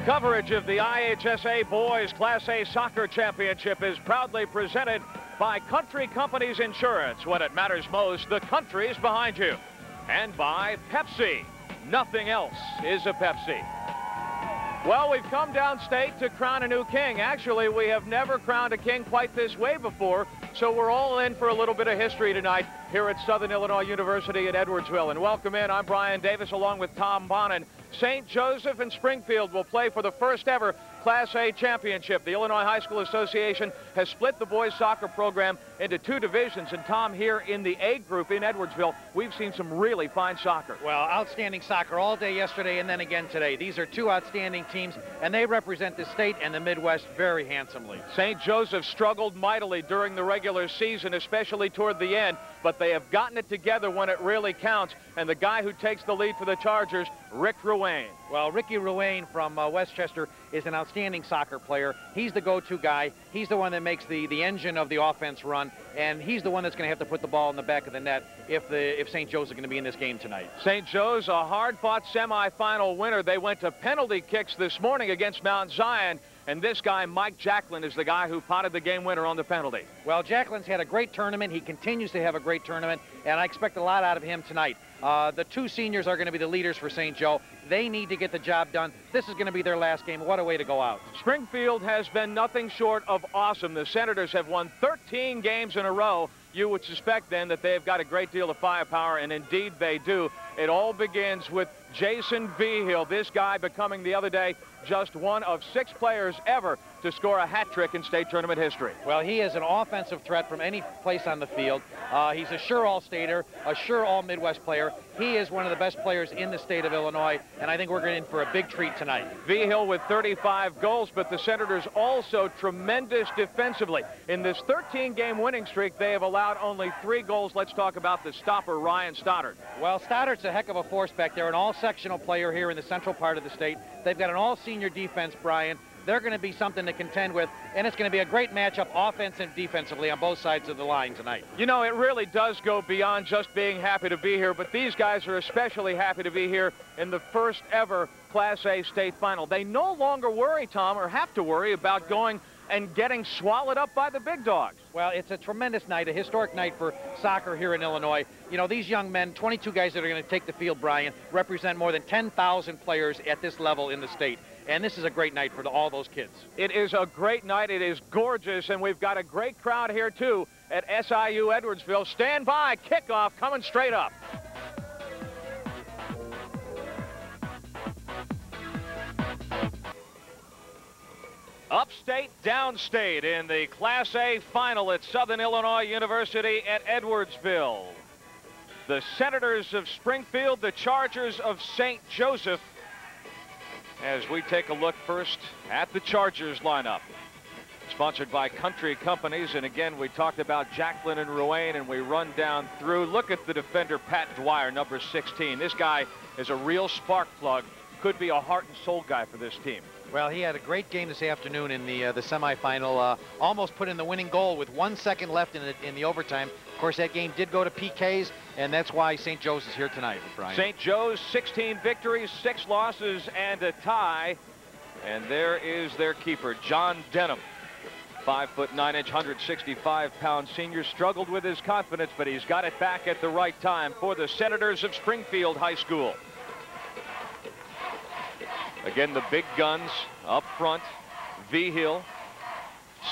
Coverage of the IHSA Boys Class A Soccer Championship is proudly presented by Country Companies Insurance. When it matters most, the country's behind you. And by Pepsi. Nothing else is a Pepsi. Well, we've come downstate to crown a new king. Actually, we have never crowned a king quite this way before, so we're all in for a little bit of history tonight here at Southern Illinois University at Edwardsville. And welcome in, I'm Brian Davis along with Tom Bonin. St. Joseph and Springfield will play for the first ever Class A championship. The Illinois High School Association has split the boys soccer program into two divisions. And Tom, here in the A group in Edwardsville, we've seen some really fine soccer. Well, outstanding soccer all day yesterday and then again today. These are two outstanding teams, and they represent the state and the Midwest very handsomely. St. Joseph struggled mightily during the regular season, especially toward the end, but they have gotten it together when it really counts. And the guy who takes the lead for the Chargers, Rick Ruane. Well, Ricky Ruane from Westchester is an outstanding soccer player. He's the go-to guy. He's the one that makes the engine of the offense run, and he's the one that's going to have to put the ball in the back of the net if St. Joe's is going to be in this game tonight. St. Joe's, a hard-fought semifinal winner. They went to penalty kicks this morning against Mount Zion, and this guy, Mike Jacklin, is the guy who potted the game winner on the penalty. Well, Jacklin's had a great tournament. He continues to have a great tournament, and I expect a lot out of him tonight. The two seniors are going to be the leaders for St. Joe. They need to get the job done. This is going to be their last game. What a way to go out. Springfield has been nothing short of awesome. The Senators have won 13 games in a row. You would suspect then that they've got a great deal of firepower, and indeed they do. It all begins with Jason Vigil, this guy becoming the other day just one of 6 players ever to score a hat trick in state tournament history. Well, he is an offensive threat from any place on the field. He's a sure all-stater, a sure all-Midwest player. He is one of the best players in the state of Illinois, and I think we're going in for a big treat tonight. Vigil with 35 goals, but the Senators also tremendous defensively. In this 13-game winning streak, they have allowed only 3 goals. Let's talk about the stopper, Ryan Stoddard. Well, Stoddard's a heck of a force back there, an all-sectional player here in the central part of the state. They've got an all-senior defense, Brian. They're going to be something to contend with, and it's going to be a great matchup offense and defensively on both sides of the line tonight. You know, it really does go beyond just being happy to be here, but these guys are especially happy to be here in the first ever Class A state final. They no longer worry, Tom, or have to worry about going and getting swallowed up by the big dogs. Well, it's a tremendous night, a historic night for soccer here in Illinois. You know, these young men, 22 guys that are going to take the field, Brian, represent more than 10,000 players at this level in the state. And this is a great night for all those kids. It is a great night. It is gorgeous, and we've got a great crowd here, too, at SIU Edwardsville. Stand by. Kickoff coming straight up. Upstate, downstate in the Class A final at Southern Illinois University at Edwardsville. The Senators of Springfield, the Chargers of St. Joseph. As we take a look first at the Chargers lineup. Sponsored by Country Companies, and again, we talked about Jacklin and Ruane, and we run down through. Look at the defender, Pat Dwyer, number 16. This guy is a real spark plug. Could be a heart and soul guy for this team. Well, he had a great game this afternoon in the semifinal. Almost put in the winning goal with 1 second left in the overtime. Of course, that game did go to PKs, and that's why St. Joe's is here tonight, Brian. St. Joe's, 16 victories, 6 losses, and a tie. And there is their keeper, John Denham. 5'9", 165-pound senior, struggled with his confidence, but he's got it back at the right time for the Senators of Springfield High School. Again, the big guns up front. Vigil,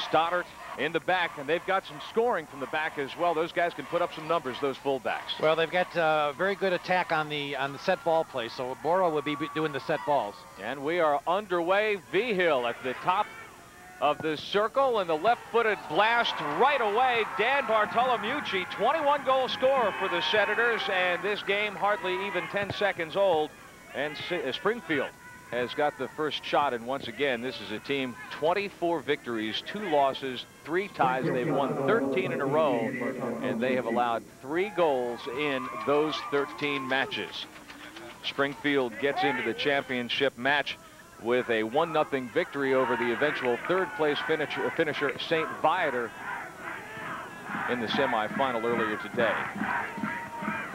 Stoddard in the back, and they've got some scoring from the back as well. Those guys can put up some numbers, those fullbacks. Well, they've got very good attack on the set ball play, so Boro will be doing the set balls. And we are underway. Vigil at the top of the circle, and the left-footed blast right away. Dan Bartolomucci, 21-goal scorer for the Senators, and this game hardly even 10 seconds old. And Springfield has got the first shot, and once again, this is a team, 24 victories, 2 losses, 3 ties. They've won 13 in a row, and they have allowed 3 goals in those 13 matches. Springfield gets into the championship match with a 1-0 victory over the eventual third-place finisher St. Viator in the semifinal earlier today.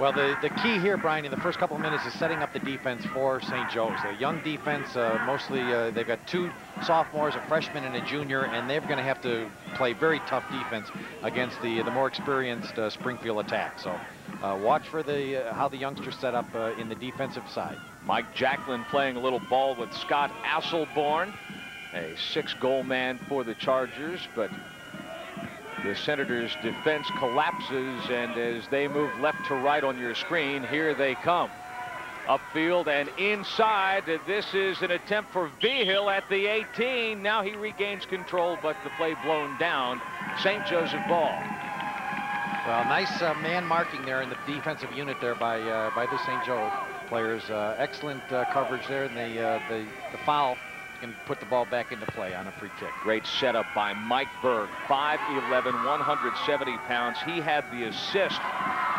Well, the key here, Brian, in the first couple of minutes is setting up the defense for St. Joe's. A young defense, mostly they've got 2 sophomores, a freshman and a junior, and they're going to have to play very tough defense against the more experienced Springfield attack. So watch for how the youngsters set up in the defensive side. Mike Jacklin playing a little ball with Scott Asselborn, a 6-goal man for the Chargers, but the Senators' defense collapses, and as they move left to right on your screen, here they come. Upfield and inside. This is an attempt for Vigil at the 18. Now he regains control, but the play blown down. St. Joseph ball. Well, nice man marking there in the defensive unit there by the St. Joe players. Excellent coverage there, and the foul can put the ball back into play on a free kick. Great setup by Mike Berg, 5'11", 170 pounds. He had the assist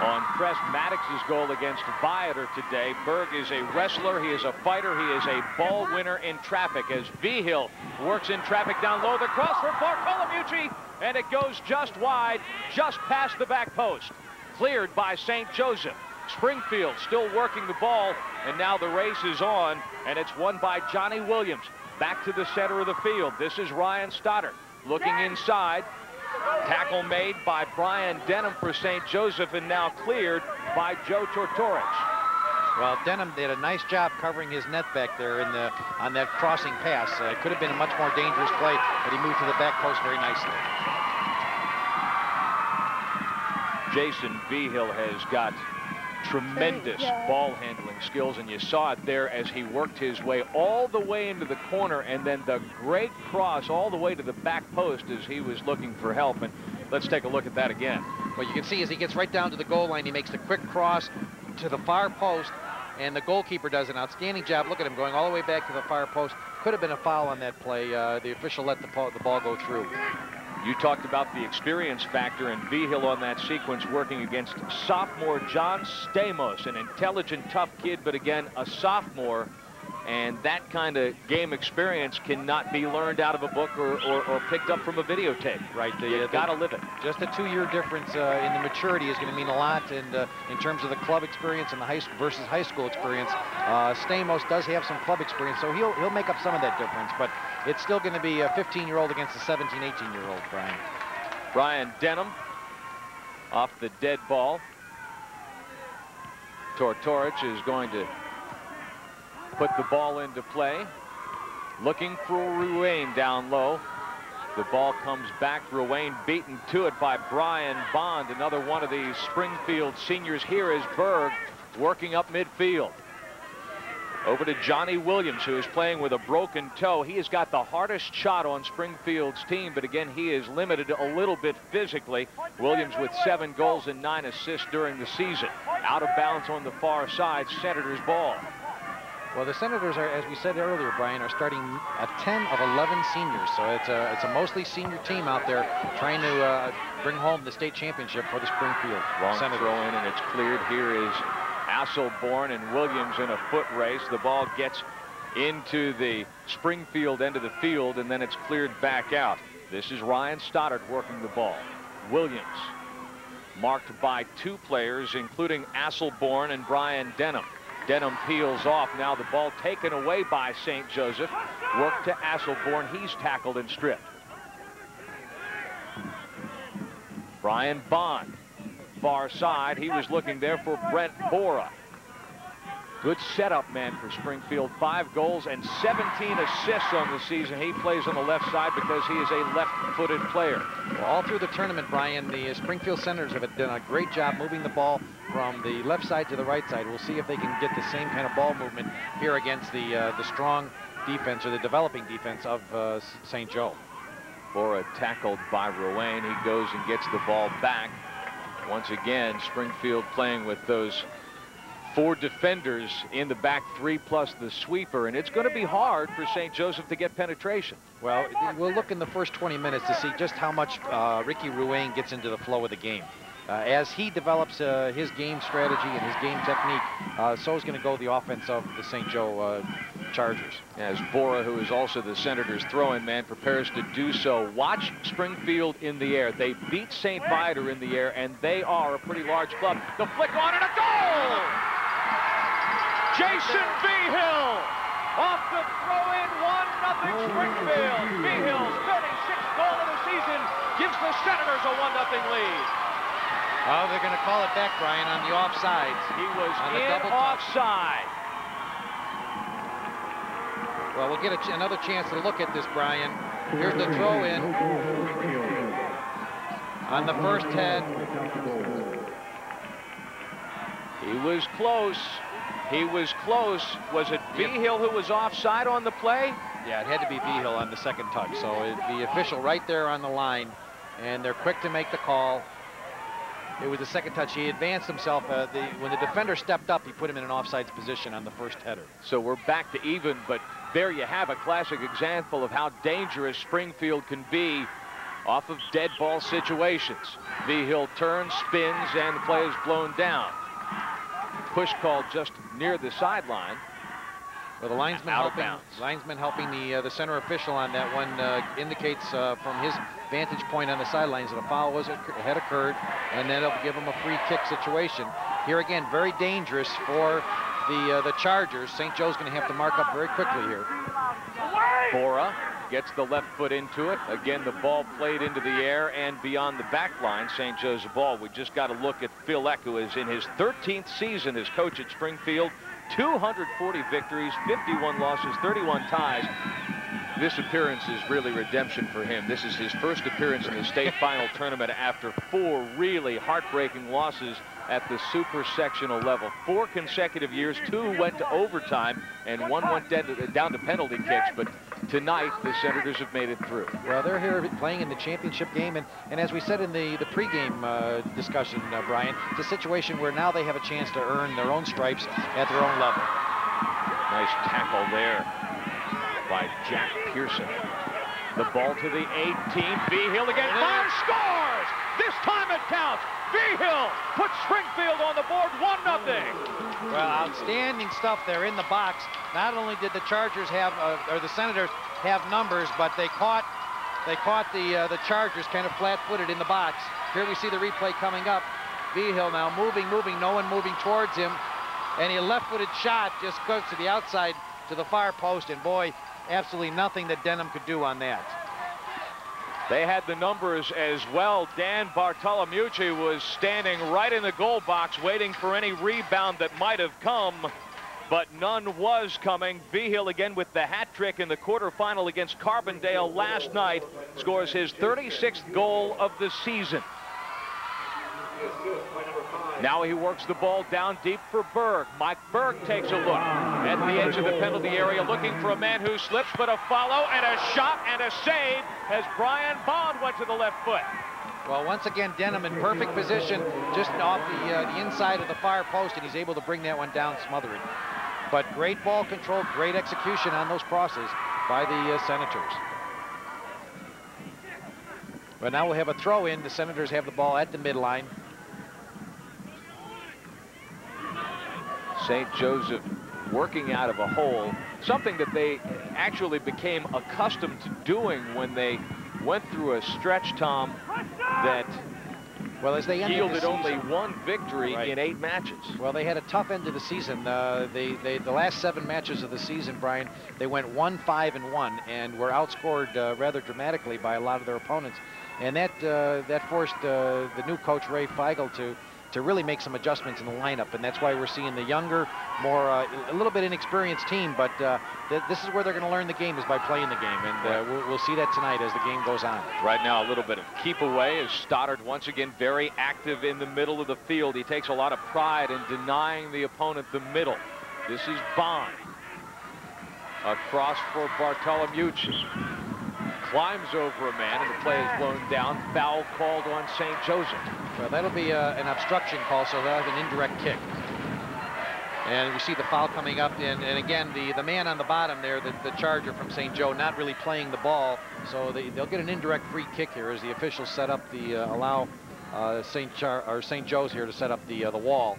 on Press Maddox's goal against Viator today. Berg is a wrestler, he is a fighter, he is a ball winner in traffic as Vigil works in traffic down low. The cross for Bartolomucci, and it goes just wide, just past the back post. Cleared by St. Joseph. Springfield still working the ball, and now the race is on, and it's won by Johnny Williams. Back to the center of the field. This is Ryan Stoddard looking inside. Tackle made by Brian Denham for St. Joseph, and now cleared by Joe Tortorich. Well, Denham did a nice job covering his net back there on that crossing pass. It could have been a much more dangerous play, but he moved to the back post very nicely. Jason Vigil has got tremendous ball handling skills, and you saw it there as he worked his way all the way into the corner, and then the great cross all the way to the back post as he was looking for help. And let's take a look at that again. What you can see is he gets right down to the goal line. He makes the quick cross to the far post, and the goalkeeper does an outstanding job. Look at him going all the way back to the far post. Could have been a foul on that play. The official let the ball go through. You talked about the experience factor, and Vigil on that sequence working against sophomore John Stamos, an intelligent, tough kid, but again, a sophomore. And that kind of game experience cannot be learned out of a book or picked up from a videotape. Right. You gotta live it. Just a 2-year difference in the maturity is going to mean a lot, and in terms of the club experience and the high school versus high school experience. Stamos does have some club experience, so he'll make up some of that difference, but it's still going to be a 15-year-old against a 17, 18-year-old, Brian. Brian Denham off the dead ball. Tortorich is going to put the ball into play. Looking for Ruane down low. The ball comes back. Ruane beaten to it by Brian Bond, another one of these Springfield seniors. Here is Berg working up midfield. Over to Johnny Williams, who is playing with a broken toe. He has got the hardest shot on Springfield's team, but again, he is limited a little bit physically. Williams with 7 goals and 9 assists during the season. Out of bounds on the far side, Senators ball. Well, the Senators are, as we said earlier, Brian, are starting a 10 of 11 seniors. So it's a mostly senior team out there trying to bring home the state championship for the Springfield Senators. Throw in, and it's cleared. Here is Asselborn and Williams in a foot race. The ball gets into the Springfield end of the field, and then it's cleared back out. This is Ryan Stoddard working the ball. Williams marked by 2 players, including Asselborn and Brian Denham. Denham peels off. Now the ball taken away by St. Joseph. Work to Asselborn. He's tackled and stripped. Brian Bond, far side. He was looking there for Brent Bora. Good setup man for Springfield. 5 goals and 17 assists on the season. He plays on the left side because he is a left-footed player. Well, all through the tournament, Brian, the Springfield Senators have done a great job moving the ball from the left side to the right side. We'll see if they can get the same kind of ball movement here against the strong defense, or the developing defense of St. Joe. Bora tackled by Ruane. He goes and gets the ball back. Once again, Springfield playing with those 4 defenders in the back 3 plus the sweeper, and it's going to be hard for St. Joseph to get penetration. Well, we'll look in the first 20 minutes to see just how much Ricky Ruane gets into the flow of the game. As he develops his game strategy and his game technique, so is going to go the offense of the St. Joe Chargers. As Bora, who is also the Senators' throw-in man, prepares to do so. Watch Springfield in the air. They beat St. Viator in the air, and they are a pretty large club. The flick on and a goal! Jason Vigil off the throw-in, 1-0 Springfield. Vigil's 36th goal of the season gives the Senators a 1-0 lead. Oh, they're going to call it back, Brian, on the offsides. He was in offside. Well, we'll get another chance to look at this, Brian. Here's the throw-in on the first head. He was close. He was close. Was it Vigil who was offside on the play? Yeah, it had to be Vigil on the second touch. So the official right there on the line, and they're quick to make the call. It was the second touch. He advanced himself. When the defender stepped up, he put him in an offsides position on the first header. So we're back to even, but there you have a classic example of how dangerous Springfield can be off of dead ball situations. Vigil turns, spins, and the play is blown down. Push called just near the sideline. Well, the linesman helping the center official on that one indicates from his vantage point on the sidelines that a foul had occurred, and then it'll give him a free kick situation. Here again, very dangerous for the Chargers. St. Joe's going to have to mark up very quickly here. Bora gets the left foot into it. Again, the ball played into the air and beyond the back line. St. Joe's ball. We just got to look at Phil Eck, who is in his 13th season as coach at Springfield. 240 victories, 51 losses, 31 ties. This appearance is really redemption for him. This is his first appearance in the state final tournament after 4 really heartbreaking losses at the super sectional level. 4 consecutive years, 2 went to overtime, and 1 went down to penalty kicks. But tonight, the Senators have made it through. Well, they're here playing in the championship game, and as we said in the pregame discussion, Brian, it's a situation where now they have a chance to earn their own stripes at their own level. Nice tackle there by Jack Pearson. The ball to the 18th. Vigil again. Fire scores! This time it counts. Vigil puts Springfield on the board 1-0. Well, outstanding stuff there in the box. Not only did the Chargers have, or the Senators have numbers, but they caught the Chargers kind of flat-footed in the box. Here we see the replay coming up. Vigil now moving, no one moving towards him, and a left-footed shot just goes to the outside to the far post, and boy, absolutely nothing that Denham could do on that. They had the numbers as well. Dan Bartolomucci was standing right in the goal box waiting for any rebound that might have come, but none was coming. Vigil again with the hat trick in the quarterfinal against Carbondale last night, scores his 36th goal of the season. Now he works the ball down deep for Berg. Mike Berg takes a look at the edge of the penalty area, looking for a man who slips, but a follow and a shot and a save as Brian Bond went to the left foot. Well, once again, Denham in perfect position, just off the inside of the far post, and he's able to bring that one down smothering. But great ball control, great execution on those crosses by the Senators. But now we'll have a throw in. The Senators have the ball at the midline. St. Joseph working out of a hole, something that they actually became accustomed to doing when they went through a stretch, Tom, that as they yielded only 1 victory in 8 matches. Well, they had a tough end of the season. The last 7 matches of the season, Brian, they went 1-5-1 and were outscored rather dramatically by a lot of their opponents. And that forced the new coach, Ray Feigl, to really make some adjustments in the lineup, and that's why we're seeing the younger, more a little bit inexperienced team, but this is where they're going to learn the game, is by playing the game, and we'll see that tonight as the game goes on. Right now, a little bit of keep away as Stoddard once again very active in the middle of the field. He takes a lot of pride in denying the opponent the middle. This is Bond. Across for Bartolomucci. Climbs over a man, and the play is blown down. Foul called on St. Joseph. Well, that'll be an obstruction call, so they'll have an indirect kick. And we see the foul coming up, and again, the man on the bottom there, the Charger from St. Joe, not really playing the ball, so they'll get an indirect free kick here as the officials set up allow St. Joe's here to set up the wall.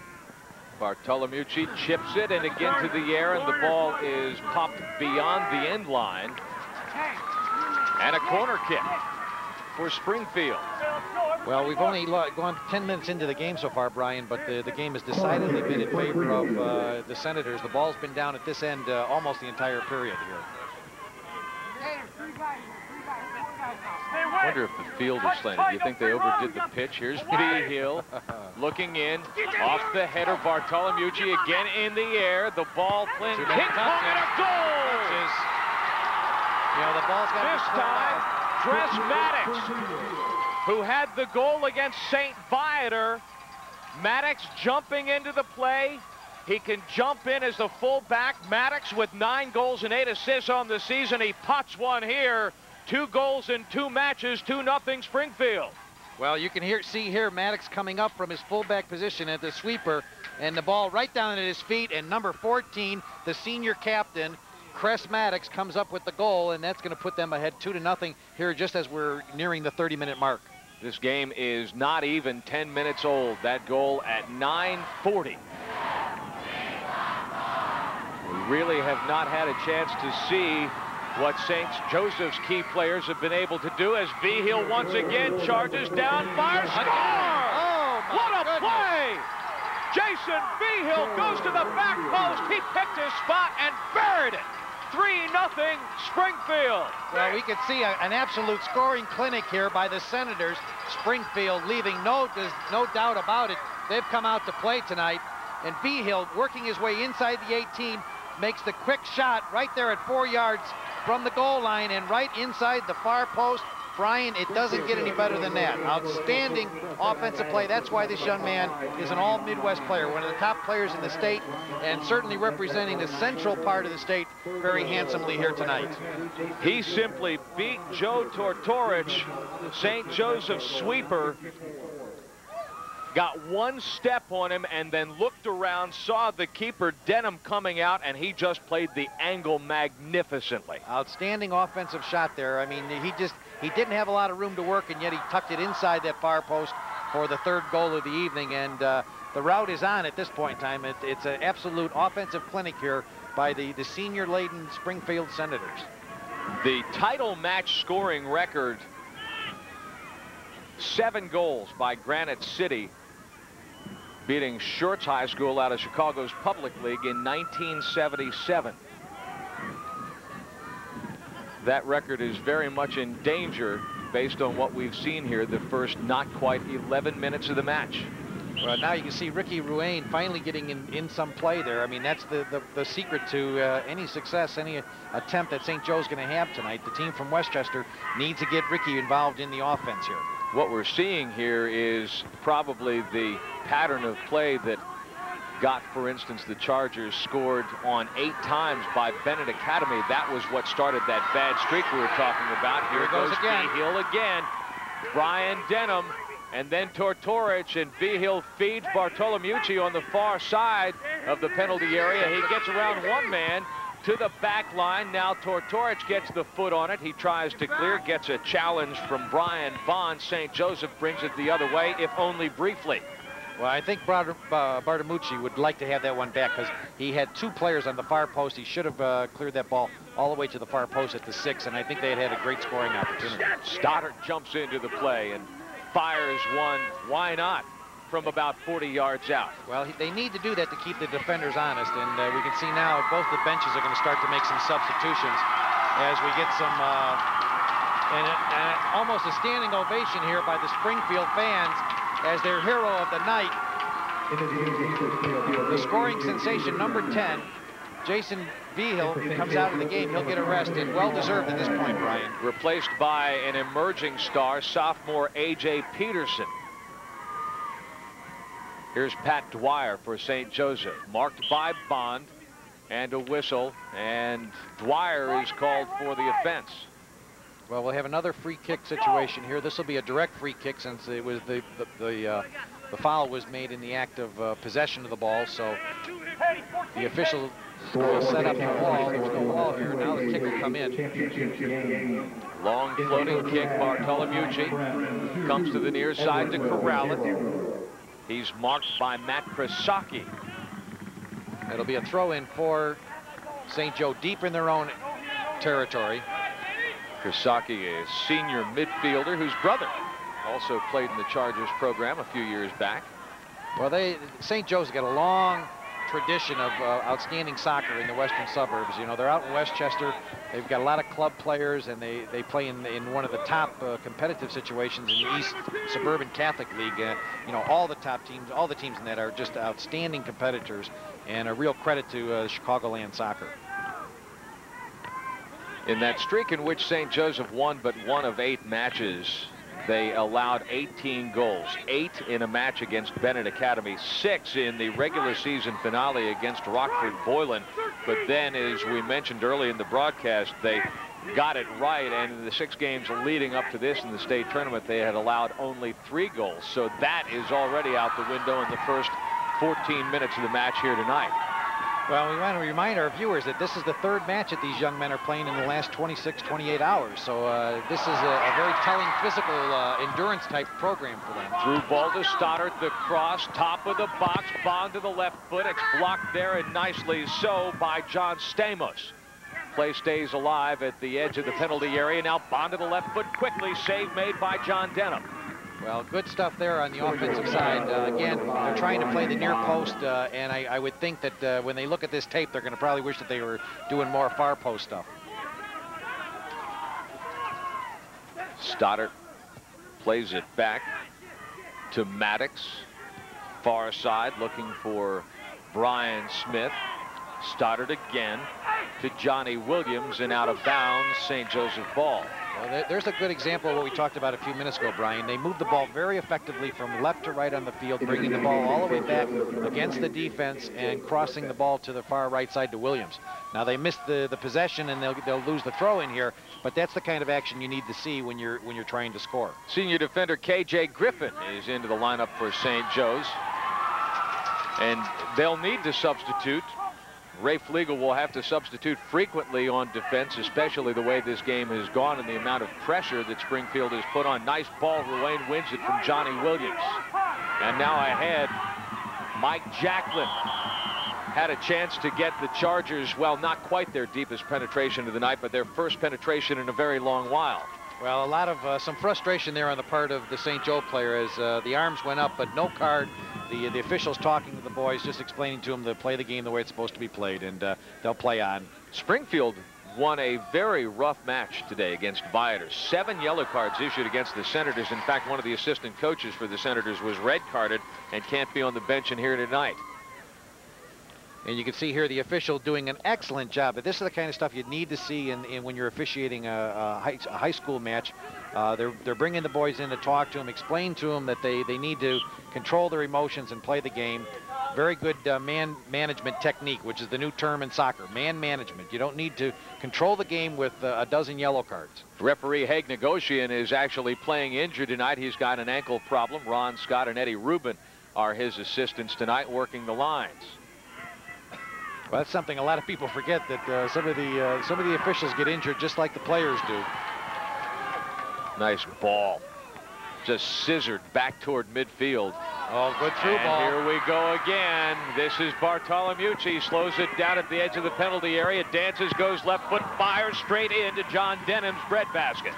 Bartolomucci chips it and again to the air, and the ball is popped beyond the end line. And a corner kick for Springfield. Well, we've only gone 10 minutes into the game so far, Brian, but the game has decidedly been in favor of the Senators. The ball's been down at this end almost the entire period here. I wonder if the field is slanted. Do you think they overdid the pitch? Here's Vigil looking in off the header. Bartolomucci again in the air. The ball playing ping pong and a goal. You know, the ball's got this time, Dress Maddox, who had the goal against St. Viator. Maddox jumping into the play. He can jump in as the fullback. Maddox with 9 goals and 8 assists on the season. He pots one here. 2 goals in 2 matches, 2-0 Springfield. Well, you can see here Maddox coming up from his fullback position at the sweeper, and the ball right down at his feet, and number 14, the senior captain, Cress Maddox, comes up with the goal, and that's going to put them ahead 2-0 here just as we're nearing the 30-minute mark. This game is not even 10 minutes old. That goal at 9:40. We really have not had a chance to see what St. Joseph's key players have been able to do as Vigil once again charges down, fires, score! Oh, what a play! Jason Vigil goes to the back post. He picked his spot and buried it. 3-0 Springfield. Well, we could see an absolute scoring clinic here by the Senators. Springfield leaving no doubt about it. They've come out to play tonight. And Vigil, working his way inside the 18, makes the quick shot right there at 4 yards from the goal line and right inside the far post. Brian, it doesn't get any better than that. Outstanding offensive play. That's why this young man is an all-Midwest player, one of the top players in the state, and certainly representing the central part of the state very handsomely here tonight. He simply beat Joe Tortorich, St. Joseph's sweeper, got one step on him and then looked around, saw the keeper Denham coming out, and he just played the angle magnificently. Outstanding offensive shot there. I mean, he didn't have a lot of room to work, and yet he tucked it inside that far post for the 3rd goal of the evening, and the route is on at this point in time. It's an absolute offensive clinic here by the senior-laden Springfield Senators. The title match scoring record, 7 goals by Granite City, beating Shorts High School out of Chicago's Public League in 1977. That record is very much in danger based on what we've seen here the first not quite 11 minutes of the match. Well, now you can see Ricky Ruane finally getting in some play there. I mean, that's the secret to any success, any attempt that St. Joe's going to have tonight. The team from Westchester needs to get Ricky involved in the offense here. What we're seeing here is probably the pattern of play that got, for instance, the Chargers scored on 8 times by Bennett Academy. That was what started that bad streak we were talking about. Here goes Vigil again. Brian Denham, and then Tortorich, and Vigil feeds Bartolomucci on the far side of the penalty area. He gets around one man to the back line. Now Tortorich gets the foot on it. He tries to clear, gets a challenge from Brian Bond. St. Joseph brings it the other way, if only briefly. Well, I think Bartolomucci would like to have that one back because he had 2 players on the far post. He should have cleared that ball all the way to the far post at the 6, and I think they had a great scoring opportunity. Stoddard jumps into the play and fires one. Why not? From about 40 yards out. Well, they need to do that to keep the defenders honest, and we can see now both the benches are going to start to make some substitutions as we get some almost a standing ovation here by the Springfield fans as their hero of the night, the scoring sensation number 10, Jason Vigil, comes out of the game. He'll get a rest, and well-deserved at this point, Brian. Replaced by an emerging star, sophomore A.J. Peterson. Here's Pat Dwyer for St. Joseph, marked by Bond, and a whistle, and Dwyer is called for the offense. Well, we'll have another free kick situation here. This will be a direct free kick since it was the foul was made in the act of possession of the ball. So the official will set up the wall. There's no wall here. Now the kick will come in. Long floating kick. Bartolomucci comes to the near side to corral it. He's marked by Matt Krasaki. It'll be a throw-in for St. Joe deep in their own territory. Kosaki, a senior midfielder whose brother also played in the Chargers program a few years back. Well, St. Joe's got a long tradition of outstanding soccer in the western suburbs. You know, they're out in Westchester. They've got a lot of club players, and they play in one of the top competitive situations in the East Suburban Catholic League. You know, all the top teams, all the teams in that are just outstanding competitors, and a real credit to Chicagoland soccer. In that streak in which St. Joseph won but one of 8 matches, they allowed 18 goals, 8 in a match against Bennett Academy, 6 in the regular season finale against Rockford Boylan. But then, as we mentioned early in the broadcast, they got it right, and in the 6 games leading up to this in the state tournament, they had allowed only 3 goals. So that is already out the window in the first 14 minutes of the match here tonight. Well, we want to remind our viewers that this is the 3rd match that these young men are playing in the last 26, 28 hours. So this is a very telling physical endurance type program for them. Through ball to Stoddard, the cross, top of the box, Bond to the left foot. It's blocked there, and nicely so by John Stamos. Play stays alive at the edge of the penalty area. Now Bond to the left foot quickly. Save made by John Denham. Well, good stuff there on the offensive side. Again, they're trying to play the near post, and I would think that when they look at this tape, they're going to probably wish that they were doing more far post stuff. Stoddard plays it back to Maddox. Far side looking for Brian Smith. Stoddard again to Johnny Williams, and out of bounds, St. Joseph ball. Well, there's a good example of what we talked about a few minutes ago, Brian. They moved the ball very effectively from left to right on the field, bringing the ball all the way back against the defense and crossing the ball to the far right side to Williams. Now, they missed the possession, and they'll lose the throw in here, but that's the kind of action you need to see when you're trying to score. Senior defender K.J. Griffin is into the lineup for St. Joe's, and they'll need to substitute. Ray Flegel will have to substitute frequently on defense, especially the way this game has gone and the amount of pressure that Springfield has put on. Nice ball. Ruane wins it from Johnny Williams. And now ahead, Mike Jacklin had a chance to get the Chargers, well, not quite their deepest penetration of the night, but their first penetration in a very long while. Well, a lot of some frustration there on the part of the St. Joe player as the arms went up, but no card. The officials talking to the boys, just explaining to them to play the game the way it's supposed to be played, and they'll play on. Springfield won a very rough match today against Viator. 7 yellow cards issued against the Senators. In fact, one of the assistant coaches for the Senators was red carded and can't be on the bench in here tonight. And you can see here the official doing an excellent job. But this is the kind of stuff you need to see when you're officiating a high school match. They're bringing the boys in to talk to them, explain to them that they need to control their emotions and play the game. Very good man management technique, which is the new term in soccer, man management. You don't need to control the game with a dozen yellow cards. Referee Haig Negocian is actually playing injured tonight. He's got an ankle problem. Ron Scott and Eddie Rubin are his assistants tonight working the lines. Well, that's something a lot of people forget, that some of the officials get injured just like the players do. Nice ball. Just scissored back toward midfield. Oh, good through ball. Here we go again. This is Bartolomucci. Slows it down at the edge of the penalty area. Dances, goes left foot, fires straight into John Denham's breadbasket.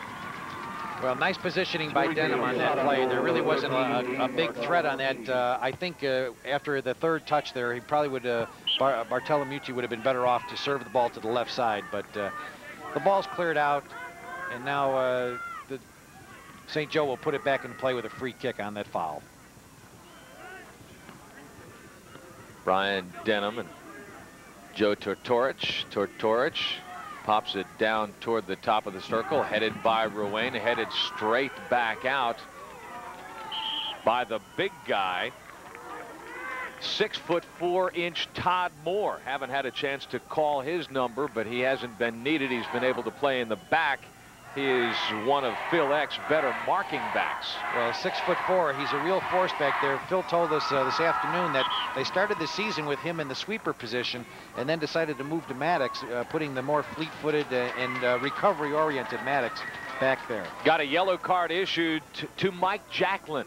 Well, nice positioning by Denham on that play. There really wasn't a big threat on that. I think after the 3rd touch there, he probably would, Bartolomucci would have been better off to serve the ball to the left side. But the ball's cleared out, and now the St. Joe will put it back into play with a free kick on that foul. Brian Denham and Joe Tortorich. Tortorich pops it down toward the top of the circle, headed by Ruane, headed straight back out by the big guy, 6'4" Todd Moore. Haven't had a chance to call his number, but he hasn't been needed. He's been able to play in the back. He is one of Phil Eck's better marking backs. Well, 6'4", he's a real force back there. Phil told us this afternoon that they started the season with him in the sweeper position and then decided to move to Maddox, putting the more fleet-footed and recovery-oriented Maddox back there. Got a yellow card issued to Mike Jacklin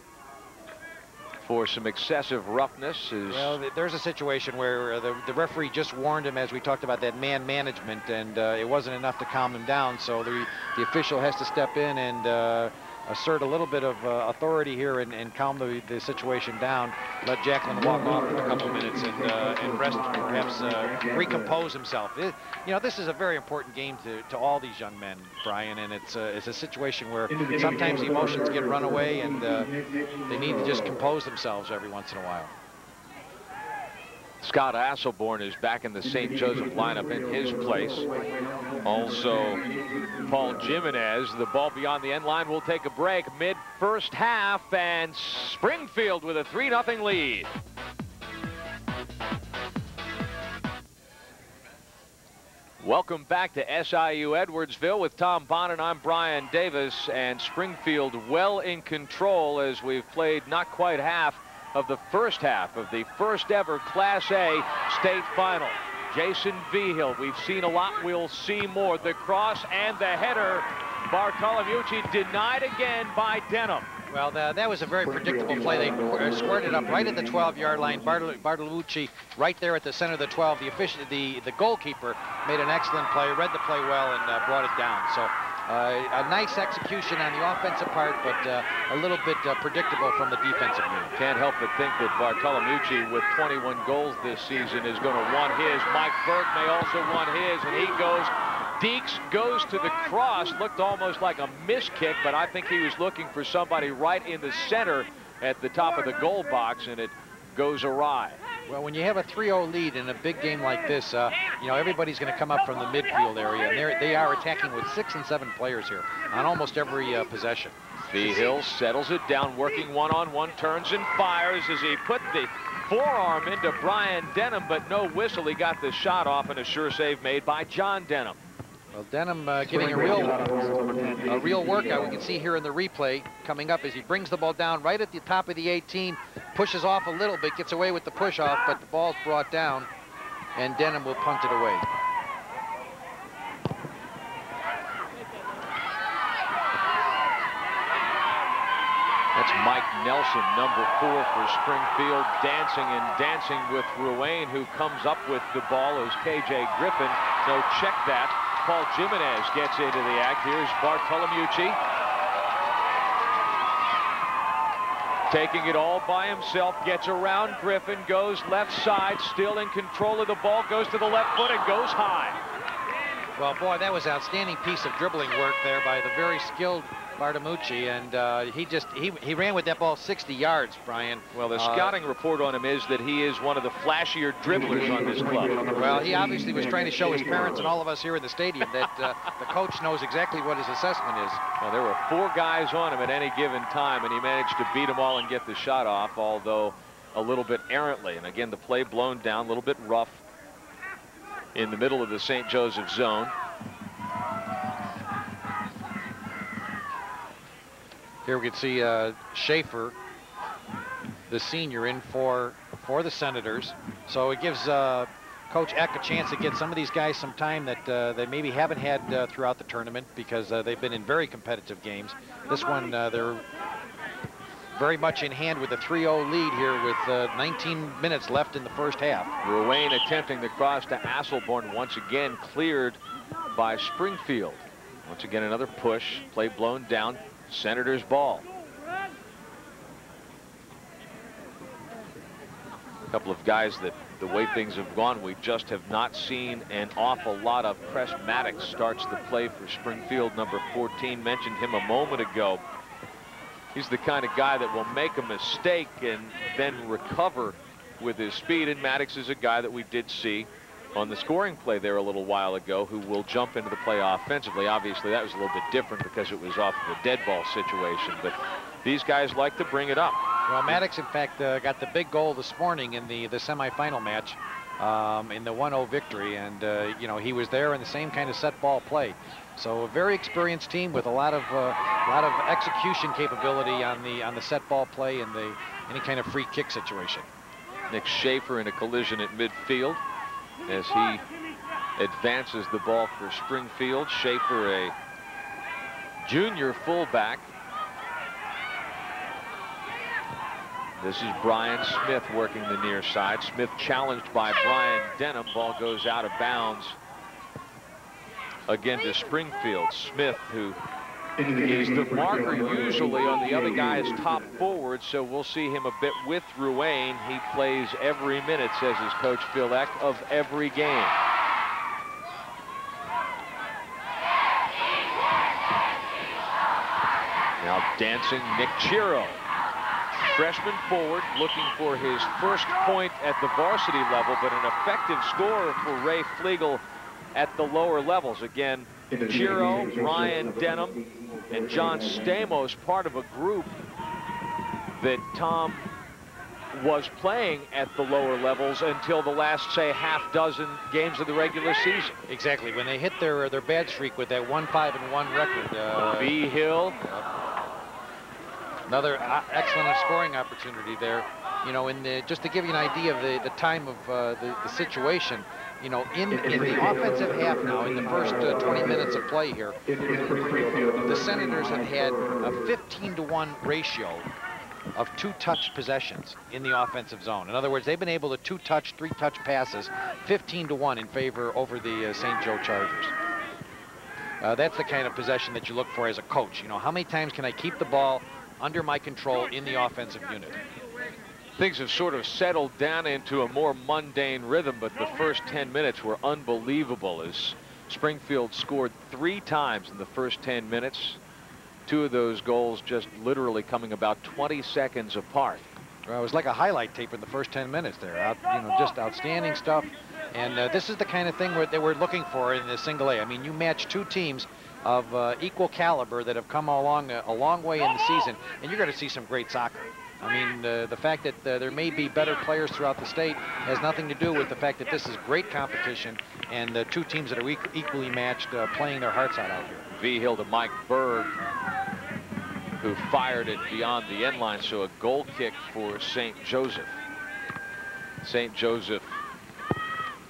for some excessive roughness. Well, there's a situation where the referee just warned him, as we talked about, that man management, and it wasn't enough to calm him down. So the official has to step in and assert a little bit of authority here and calm the situation down. Let Jacklin walk off for a couple minutes and rest, perhaps recompose himself. You know, this is a very important game to all these young men, Brian, and it's a situation where sometimes the emotions get run away, and they need to just compose themselves every once in a while. Scott Asselborn is back in the St. Joseph lineup in his place. Also, Paul Jimenez. The ball beyond the end line will take a break mid-first half, and Springfield with a 3-0 lead. Welcome back to SIU Edwardsville with Tom Bonnet. I'm Brian Davis, and Springfield well in control as we've played not quite half of the first half of the first ever Class A state final. Jason Vigil, we've seen a lot, we'll see more. The cross and the header. Bartolomucci denied again by Denham. Well, that was a very predictable play. They squared it up right at the 12-yard line. Bartolucci right there at the center of the 12. The goalkeeper made an excellent play, read the play well, and brought it down. So a nice execution on the offensive part, but a little bit predictable from the defensive unit. Can't help but think that Bartolomucci, with 21 goals this season, is going to want his. Mike Berg may also want his, and he goes. Deeks goes to the cross. Looked almost like a miss kick, but I think he was looking for somebody right in the center at the top of the goal box, and it goes awry. Well, when you have a 3-0 lead in a big game like this, you know, everybody's going to come up from the midfield area, and they are attacking with 6 and 7 players here on almost every possession. Vigil settles it down, working one-on-one, turns and fires as he put the forearm into Brian Denham, but no whistle. He got the shot off, and a sure save made by John Denham. Well, Denham getting a real workout. We can see here in the replay coming up as he brings the ball down right at the top of the 18, pushes off a little bit, gets away with the push off, but the ball's brought down, and Denham will punt it away. That's Mike Nelson, number 4 for Springfield, dancing and dancing with Ruane, who comes up with the ball as KJ Griffin. So check that. Paul Jimenez gets into the act. Here's Bartolomucci. Taking it all by himself, gets around Griffin, goes left side, still in control of the ball, goes to the left foot and goes high. Well, boy, that was an outstanding piece of dribbling work there by the very skilled Bartolomucci, and he ran with that ball 60 yards, Brian. Well, the scouting report on him is that he is one of the flashier dribblers on this club. Well, he obviously was trying to show his parents and all of us here in the stadium that the coach knows exactly what his assessment is. Well, there were 4 guys on him at any given time, and he managed to beat them all and get the shot off, although a little bit errantly. And again, the play blown down, a little bit rough in the middle of the St. Joseph zone. Here we can see Schaefer, the senior, in for the Senators. So it gives Coach Eck a chance to get some of these guys some time that they maybe haven't had throughout the tournament, because they've been in very competitive games. This one, they're very much in hand with a 3-0 lead here with 19 minutes left in the first half. Ruane attempting the cross to Asselborn, once again cleared by Springfield. Once again, another push, play blown down. Senators ball. A couple of guys that, the way things have gone, we just have not seen an awful lot of. Cress Maddox starts the play for Springfield, number 14. Mentioned him a moment ago. He's the kind of guy that will make a mistake and then recover with his speed, and Maddox is a guy that we did see on the scoring play there a little while ago, who will jump into the play offensively. Obviously, that was a little bit different because it was off of a dead ball situation, but these guys like to bring it up. Well, Maddox, in fact, got the big goal this morning in the semifinal match in the 1-0 victory, and you know, he was there in the same kind of set ball play. So a very experienced team with a lot of execution capability on the set ball play and any kind of free kick situation. Nick Schaefer in a collision at midfield as he advances the ball for Springfield. Schaefer, a junior fullback. This is Brian Smith working the near side. Smith challenged by Brian Denham. Ball goes out of bounds again to Springfield. Smith, who is the marker usually on the other guy's top forward, so we'll see him a bit with Ruane. He plays every minute, says his coach Phil Eck, of every game. Now dancing Nick Chiro, freshman forward, looking for his first point at the varsity level, but an effective scorer for Ray Flegel at the lower levels. Again, Chiro, Ryan Denham, and John Stamos, part of a group that Tom was playing at the lower levels until the last, say, half dozen games of the regular season. Exactly. When they hit their bad streak with that 1-5-1 record. B. Hill. Another excellent scoring opportunity there. You know, just to give you an idea of the time of the situation, you know, in the offensive half now, in the first 20 minutes of play here, the Senators have had a 15-to-1 ratio of 2-touch possessions in the offensive zone. In other words, they've been able to 2-touch, 3-touch passes, 15-to-1 in favor over the St. Joe Chargers. That's the kind of possession that you look for as a coach. You know, how many times can I keep the ball under my control in the offensive unit? Things have sort of settled down into a more mundane rhythm, but the first 10 minutes were unbelievable as Springfield scored 3 times in the first 10 minutes. 2 of those goals just literally coming about 20 seconds apart. Well, it was like a highlight tape in the first 10 minutes there. You know, just outstanding stuff. And this is the kind of thing that we're looking for in the single A. I mean, you match 2 teams of equal caliber that have come along a long way in the season, and you're going to see some great soccer. I mean, the fact that there may be better players throughout the state has nothing to do with the fact that this is great competition and the 2 teams that are equally matched playing their hearts out here. V. Hill to Mike Berg, who fired it beyond the end line, so a goal kick for St. Joseph. St. Joseph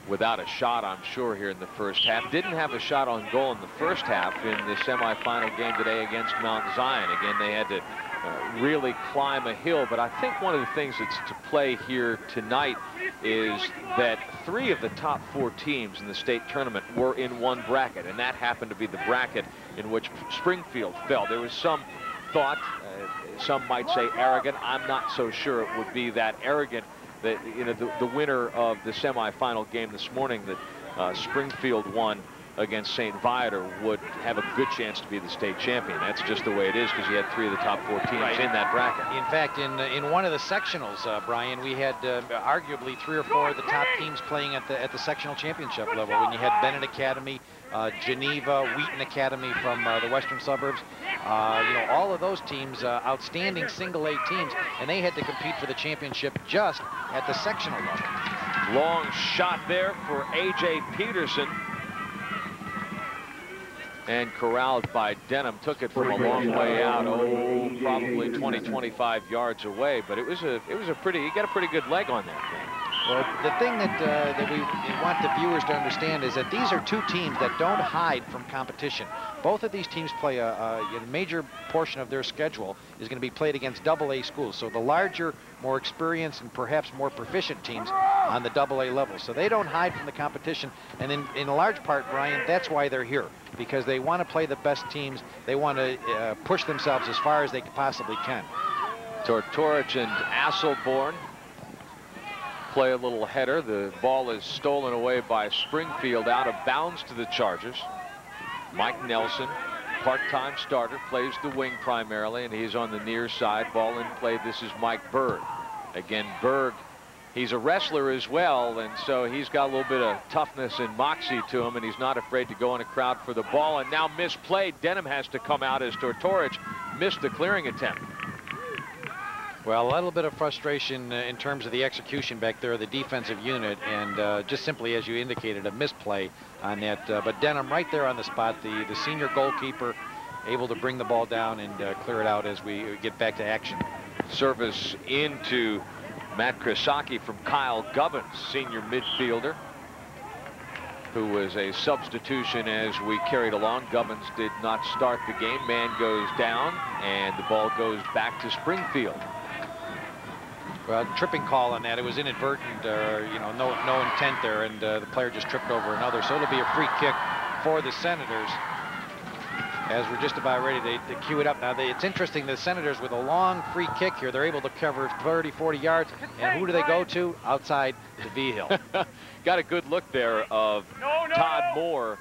without a shot, I'm sure, here in the first half. Didn't have a shot on goal in the first half in the semifinal game today against Mount Zion. Again, they had to really climb a hill, but I think one of the things that's to play here tonight is that 3 of the top 4 teams in the state tournament were in one bracket, and that happened to be the bracket in which Springfield fell. There was some thought, some might say arrogant, I'm not so sure it would be that arrogant, that, you know, the winner of the semifinal game this morning that Springfield won against St. Viator would have a good chance to be the state champion. That's just the way it is, because you had 3 of the top 4 teams in that bracket. In fact, in one of the sectionals, Brian, we had arguably 3 or 4 of the top teams playing at the sectional championship level. When you had Bennett Academy, Geneva, Wheaton Academy from the western suburbs, you know, all of those teams, outstanding single A teams, and they had to compete for the championship just at the sectional level. Long shot there for A.J. Peterson. And corralled by Denham. Took it from a long way out, probably 20-25 yards away. But it was a pretty, he got a pretty good leg on that thing. Well, the thing that we want the viewers to understand is that these are 2 teams that don't hide from competition. Both of these teams play a major portion of their schedule is going to be played against AA schools. So the larger, more experienced, and perhaps more proficient teams on the AA level. So they don't hide from the competition. And in a large part, Brian, that's why they're here, because they want to play the best teams. They want to push themselves as far as they possibly can. Tortorich and Asselborn play a little header. The ball is stolen away by Springfield out of bounds to the Chargers. Mike Nelson, part-time starter, plays the wing primarily, and he's on the near side. Ball in play. This is Mike Berg. Again, Berg, he's a wrestler as well, and so he's got a little bit of toughness and moxie to him, and he's not afraid to go in a crowd for the ball. And now misplayed. Denham has to come out as Tortorich missed the clearing attempt. Well, a little bit of frustration in terms of the execution back there of the defensive unit, and just simply, as you indicated, a misplay on that. But Denham right there on the spot, the senior goalkeeper, able to bring the ball down and clear it out as we get back to action. Service into Matt Krasaki from Kyle Gubbins, senior midfielder, who was a substitution as we carried along. Gubbins did not start the game. Man goes down, and the ball goes back to Springfield. Well, tripping call on that. It was inadvertent, you know, no intent there, and the player just tripped over another. So it'll be a free kick for the Senators as we're just about ready to cue it up. Now, it's interesting, the Senators with a long free kick here, they're able to cover 30, 40 yards. And who do they go to? Outside to Vigil. Got a good look there of Todd Moore,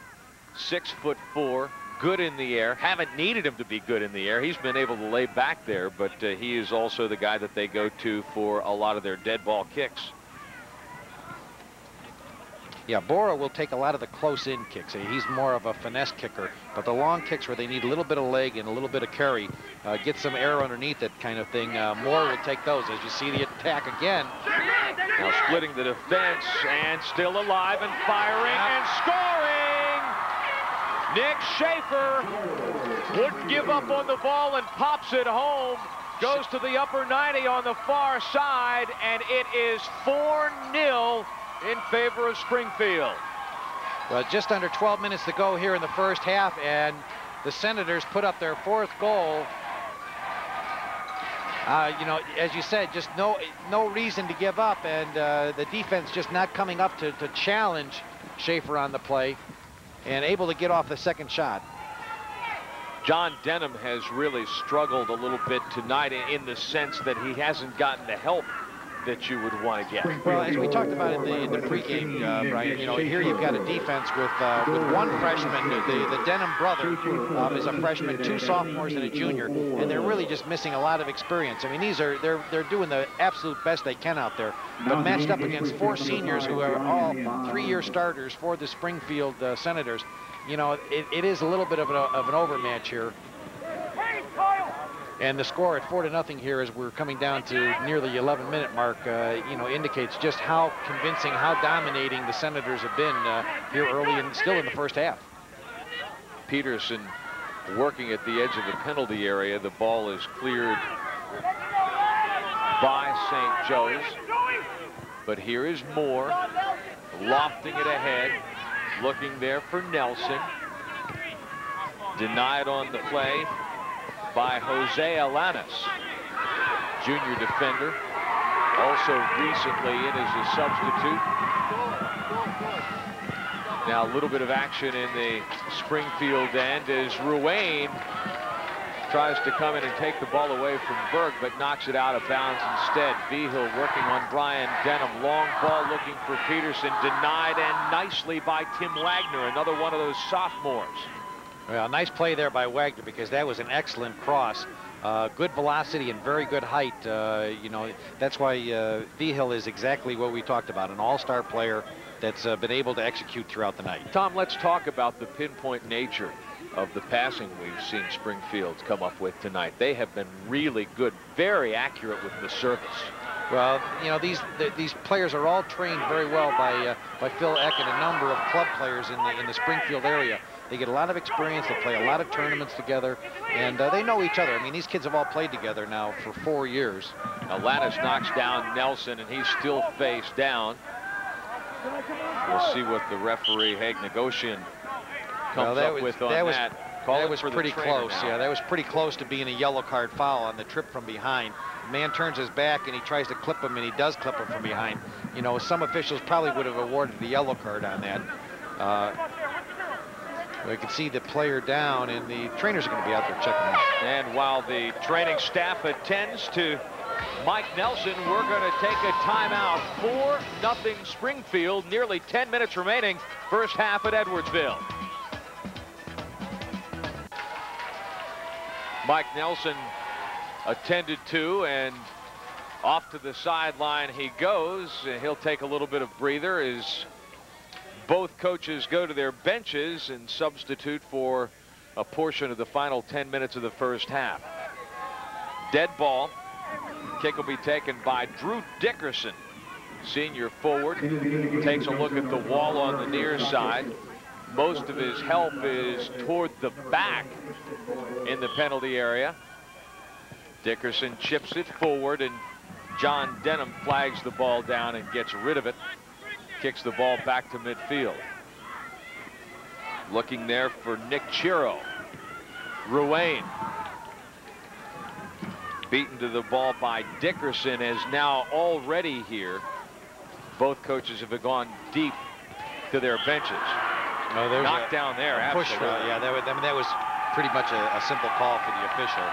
6'4", good in the air. Haven't needed him to be good in the air. He's been able to lay back there, but he is also the guy that they go to for a lot of their dead ball kicks. Yeah, Bora will take a lot of the close-in kicks. He's more of a finesse kicker, but the long kicks where they need a little bit of leg and a little bit of carry, get some air underneath it kind of thing, Moore will take those. As you see the attack again. Now splitting the defense and still alive and firing and scoring. Nick Schaefer wouldn't give up on the ball and pops it home. Goes to the upper 90 on the far side, and it is 4-0. in favor of Springfield. Well, just under 12 minutes to go here in the first half, and the Senators put up their 4th goal. You know, as you said, just no reason to give up, and the defense just not coming up to challenge Schaefer on the play, and able to get off the second shot. John Denham has really struggled a little bit tonight in the sense that he hasn't gotten the help that you would want to get. Well, as we talked about in the pregame, Brian, you know, here you've got a defense with one freshman. The Denham brother is a freshman, 2 sophomores and a junior, and they're really just missing a lot of experience. I mean, they're doing the absolute best they can out there, but matched up against 4 seniors who are all 3-year starters for the Springfield Senators. You know, it is a little bit of an overmatch here. And the score at 4-0 here, as we're coming down to near the 11-minute mark, you know, indicates just how convincing, how dominating the Senators have been here early and still in the first half. Peterson working at the edge of the penalty area. The ball is cleared by St. Joe's. But here is Moore, lofting it ahead, looking there for Nelson. Denied on the play by Jose Alanis, junior defender, also recently in as a substitute. Now a little bit of action in the Springfield end as Ruane tries to come in and take the ball away from Berg, but knocks it out of bounds instead. Vigil working on Brian Denham. Long ball looking for Peterson, denied, and nicely by Tim Wagner, another one of those sophomores. Well, nice play there by Wagner, because that was an excellent cross. Good velocity and very good height. You know, that's why Vigil is exactly what we talked about, an all-star player that's been able to execute throughout the night. Tom, let's talk about the pinpoint nature of the passing we've seen Springfield come up with tonight. They have been really good, very accurate with the surface. Well, you know, these players are all trained very well by Phil Eck and a number of club players in the Springfield area. They get a lot of experience. They play a lot of tournaments together, and they know each other. I mean, these kids have all played together now for 4 years. Alanis knocks down Nelson, and he's still face down. We'll see what the referee, Haig Negocian, comes up with on that. That was pretty close. Yeah, that was pretty close to being a yellow card foul on the trip from behind. The man turns his back and he tries to clip him, and he does clip him from behind. You know, some officials probably would have awarded the yellow card on that. We can see the player down, and the trainers are going to be out there checking out. And while the training staff attends to Mike Nelson, we're going to take a timeout. 4-0 Springfield, nearly 10 minutes remaining, first half at Edwardsville. Mike Nelson attended to, and off to the sideline he goes. He'll take a little bit of breather as both coaches go to their benches and substitute for a portion of the final 10 minutes of the first half. Dead ball. Kick will be taken by Drew Dickerson, senior forward. Takes a look at the wall on the near side. Most of his help is toward the back in the penalty area. Dickerson chips it forward, and John Denham flags the ball down and gets rid of it. Kicks the ball back to midfield. Looking there for Nick Chiro. Ruane. beaten to the ball by Dickerson, is now already here. Both coaches have gone deep to their benches. No, there's knocked down there. Push. Absolutely. Yeah, that was pretty much a simple call for the official.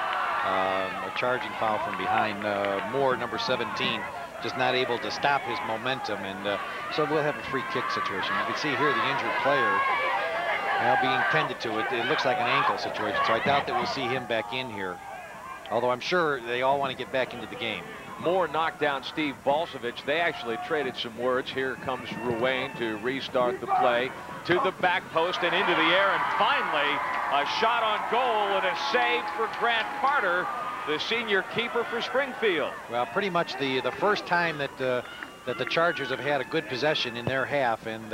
A charging foul from behind. Moore, number 17, just not able to stop his momentum, and so we'll have a free kick situation. You can see here the injured player now being tended to. It looks like an ankle situation, so I doubt that we'll see him back in here. Although I'm sure they all want to get back into the game. Moore knocked down Steve Balcevich. They actually traded some words. Here comes Ruane to restart the play. To the back post and into the air, and finally a shot on goal and a save for Grant Carter, the senior keeper for Springfield. Well, pretty much the first time that the Chargers have had a good possession in their half, and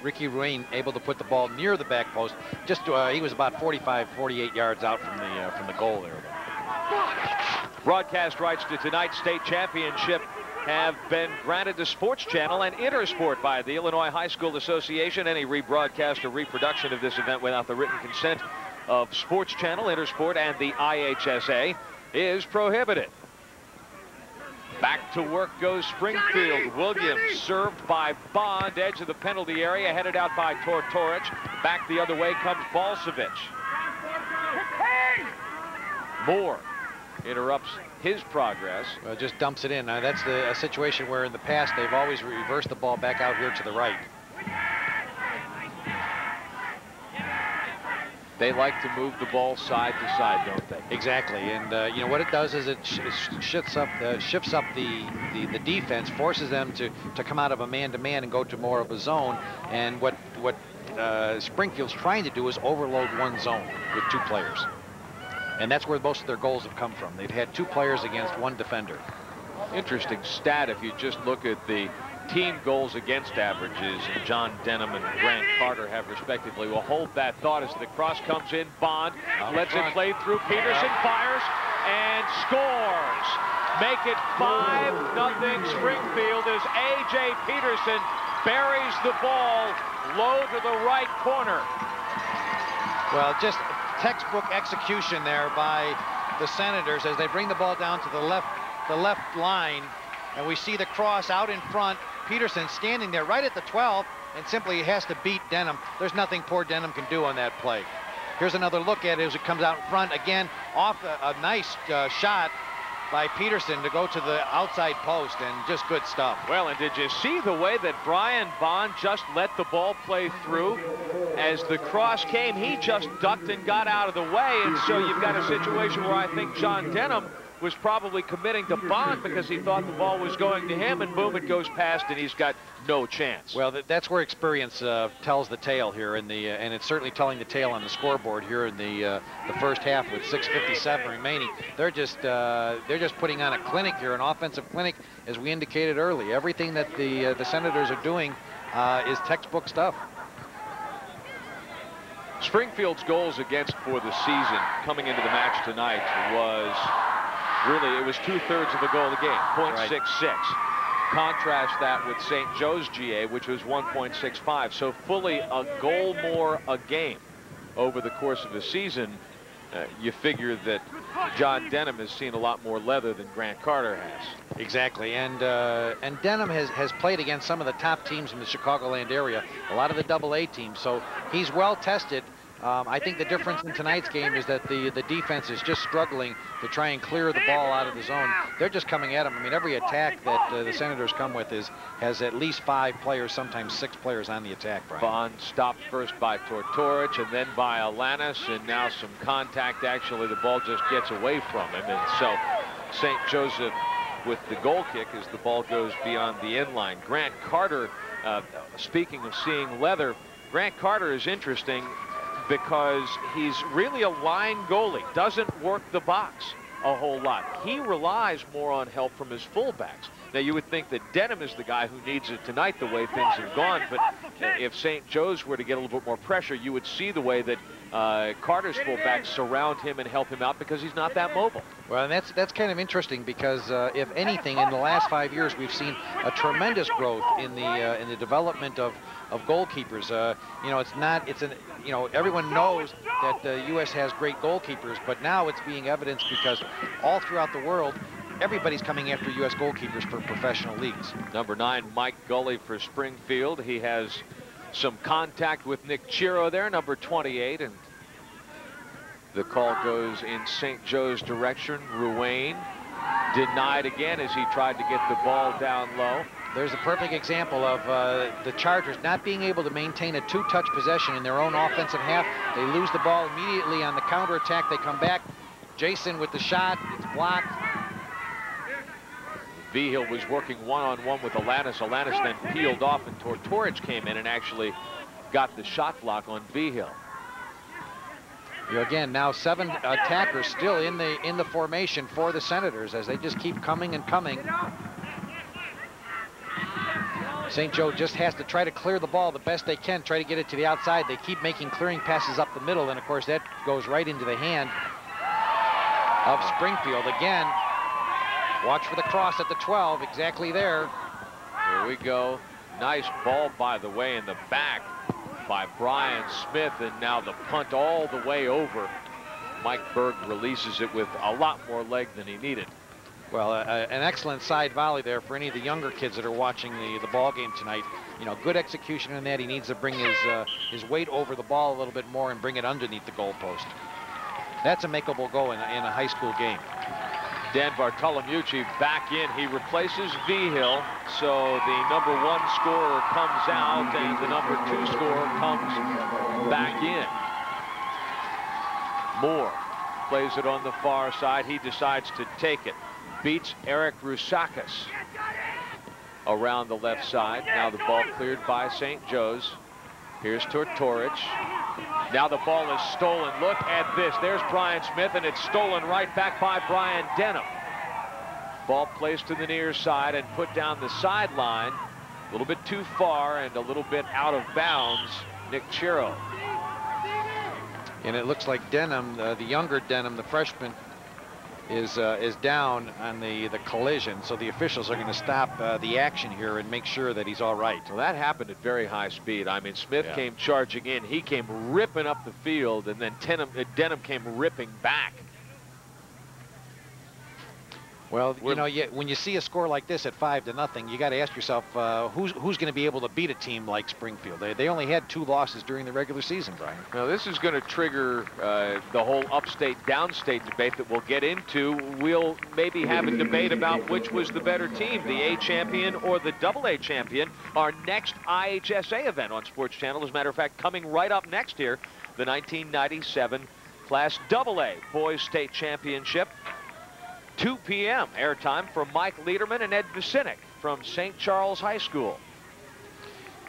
Ricky Ruane able to put the ball near the back post. Just he was about 45, 48 yards out from the goal there. Broadcast rights to tonight's state championship have been granted to Sports Channel and Intersport by the Illinois High School Association. Any rebroadcast or reproduction of this event without the written consent of Sports Channel, Intersport, and the IHSA is prohibited. Back to work goes Springfield. Williams served by Bond, edge of the penalty area, headed out by Tortorich. Back the other way comes Balcevich. Moore interrupts his progress. Well, just dumps it in. Now, that's a situation where in the past they've always reversed the ball back out here to the right. They like to move the ball side to side, don't they? Exactly, and you know what it does is it shifts up the defense, forces them to come out of a man-to-man and go to more of a zone. And what Springfield's trying to do is overload one zone with two players. And that's where most of their goals have come from. They've had two players against one defender. Interesting stat if you just look at the team goals against averages John Denham and Grant Carter have respectively. We'll hold that thought as the cross comes in. Bond lets it play through. Peterson fires and scores. Make it 5-0 Springfield as A.J. Peterson buries the ball low to the right corner. Well, just textbook execution there by the Senators as they bring the ball down to the left line, and we see the cross out in front. Peterson standing there right at the 12 and simply has to beat Denham. There's nothing poor Denham can do on that play. Here's another look at it as it comes out in front again, off a nice shot by Peterson to go to the outside post, and just good stuff. Well, and did you see the way that Brian Bond just let the ball play through? As the cross came, he just ducked and got out of the way, and so you've got a situation where I think John Denham was probably committing to Bond because he thought the ball was going to him, and boom, it goes past, and he's got no chance. Well, that's where experience tells the tale here, and it's certainly telling the tale on the scoreboard here in the first half with 6:57 remaining. They're just putting on a clinic here, an offensive clinic, as we indicated early. Everything that the Senators are doing is textbook stuff. Springfield's goals against for the season coming into the match tonight was really, it was 2/3 of a goal a game, .66. Contrast that with St. Joe's GA, which was 1.65. So fully a goal more a game over the course of the season. You figure that John Denham has seen a lot more leather than Grant Carter has. Exactly, and Denham has played against some of the top teams in the Chicagoland area, a lot of the Double-A teams, so he's well tested. I think the difference in tonight's game is that the defense is just struggling to try and clear the ball out of the zone. They're just coming at him. I mean, every attack that the Senators come with has at least 5 players, sometimes 6 players on the attack, Brian. Bond stopped first by Tortorich and then by Alanis, and now some contact. Actually, the ball just gets away from him, and so St. Joseph with the goal kick as the ball goes beyond the end line. Grant Carter, speaking of seeing leather, Grant Carter is interesting because he's really a line goalie, doesn't work the box a whole lot. He relies more on help from his fullbacks. Now, you would think that Denham is the guy who needs it tonight the way things have gone, but if St. Joe's were to get a little bit more pressure, you would see the way that Carter's fullbacks surround him and help him out because he's not that mobile. Well, and that's kind of interesting because if anything, in the last 5 years, we've seen a tremendous growth in the development of goalkeepers. You know, you know, everyone knows that the U.S. has great goalkeepers, but now it's being evidenced because all throughout the world, everybody's coming after U.S. goalkeepers for professional leagues. Number 9, Mike Gully for Springfield. He has some contact with Nick Chiro there, number 28, and the call goes in St. Joe's direction. Ruane denied again as he tried to get the ball down low. There's a perfect example of the Chargers not being able to maintain a two-touch possession in their own offensive half. They lose the ball immediately on the counterattack. They come back. Jason with the shot. It's blocked. Vigil was working one-on-one with Alanis. Alanis then peeled off, and Tortorich came in and actually got the shot block on Vigil. You know, again, now 7 attackers still in the formation for the Senators as they just keep coming and coming. St. Joe just has to try to clear the ball the best they can, try to get it to the outside. They keep making clearing passes up the middle, and of course that goes right into the hand of Springfield. Again, watch for the cross at the 12, exactly there. Here we go. Nice ball, by the way, in the back by Brian Smith, and now the punt all the way over. Mike Berg releases it with a lot more leg than he needed. Well, an excellent side volley there for any of the younger kids that are watching the ball game tonight. You know, good execution on that. He needs to bring his weight over the ball a little bit more and bring it underneath the goalpost. That's a makeable goal in a high school game. Dan Bartolomucci back in. He replaces Vigil, so the number 1 scorer comes out and the number 2 scorer comes back in. Moore plays it on the far side. He decides to take it. Beats Eric Rousakis around the left side. Now the ball cleared by St. Joe's. Here's Tortorich. Now the ball is stolen. Look at this. There's Brian Smith, and it's stolen right back by Brian Denham. Ball placed to the near side and put down the sideline. A little bit too far and a little bit out of bounds. Nick Chiro. And it looks like Denham, the younger Denham, the freshman, is down on the collision, so the officials are going to stop the action here and make sure that he's all right. Well, that happened at very high speed. I mean, Smith came charging in. He came ripping up the field, and then Denham came ripping back. Well, you know, when you see a score like this at 5-0, you got to ask yourself who's going to be able to beat a team like Springfield. They only had 2 losses during the regular season, Brian. Now this is going to trigger the whole upstate downstate debate that we'll get into. We'll maybe have a debate about which was the better team, the A champion or the AA champion. Our next IHSA event on Sports Channel, as a matter of fact, coming right up next here, the 1997 Class AA Boys State Championship. 2 p.m. airtime from Mike Lederman and Ed Vicinic from St. Charles High School.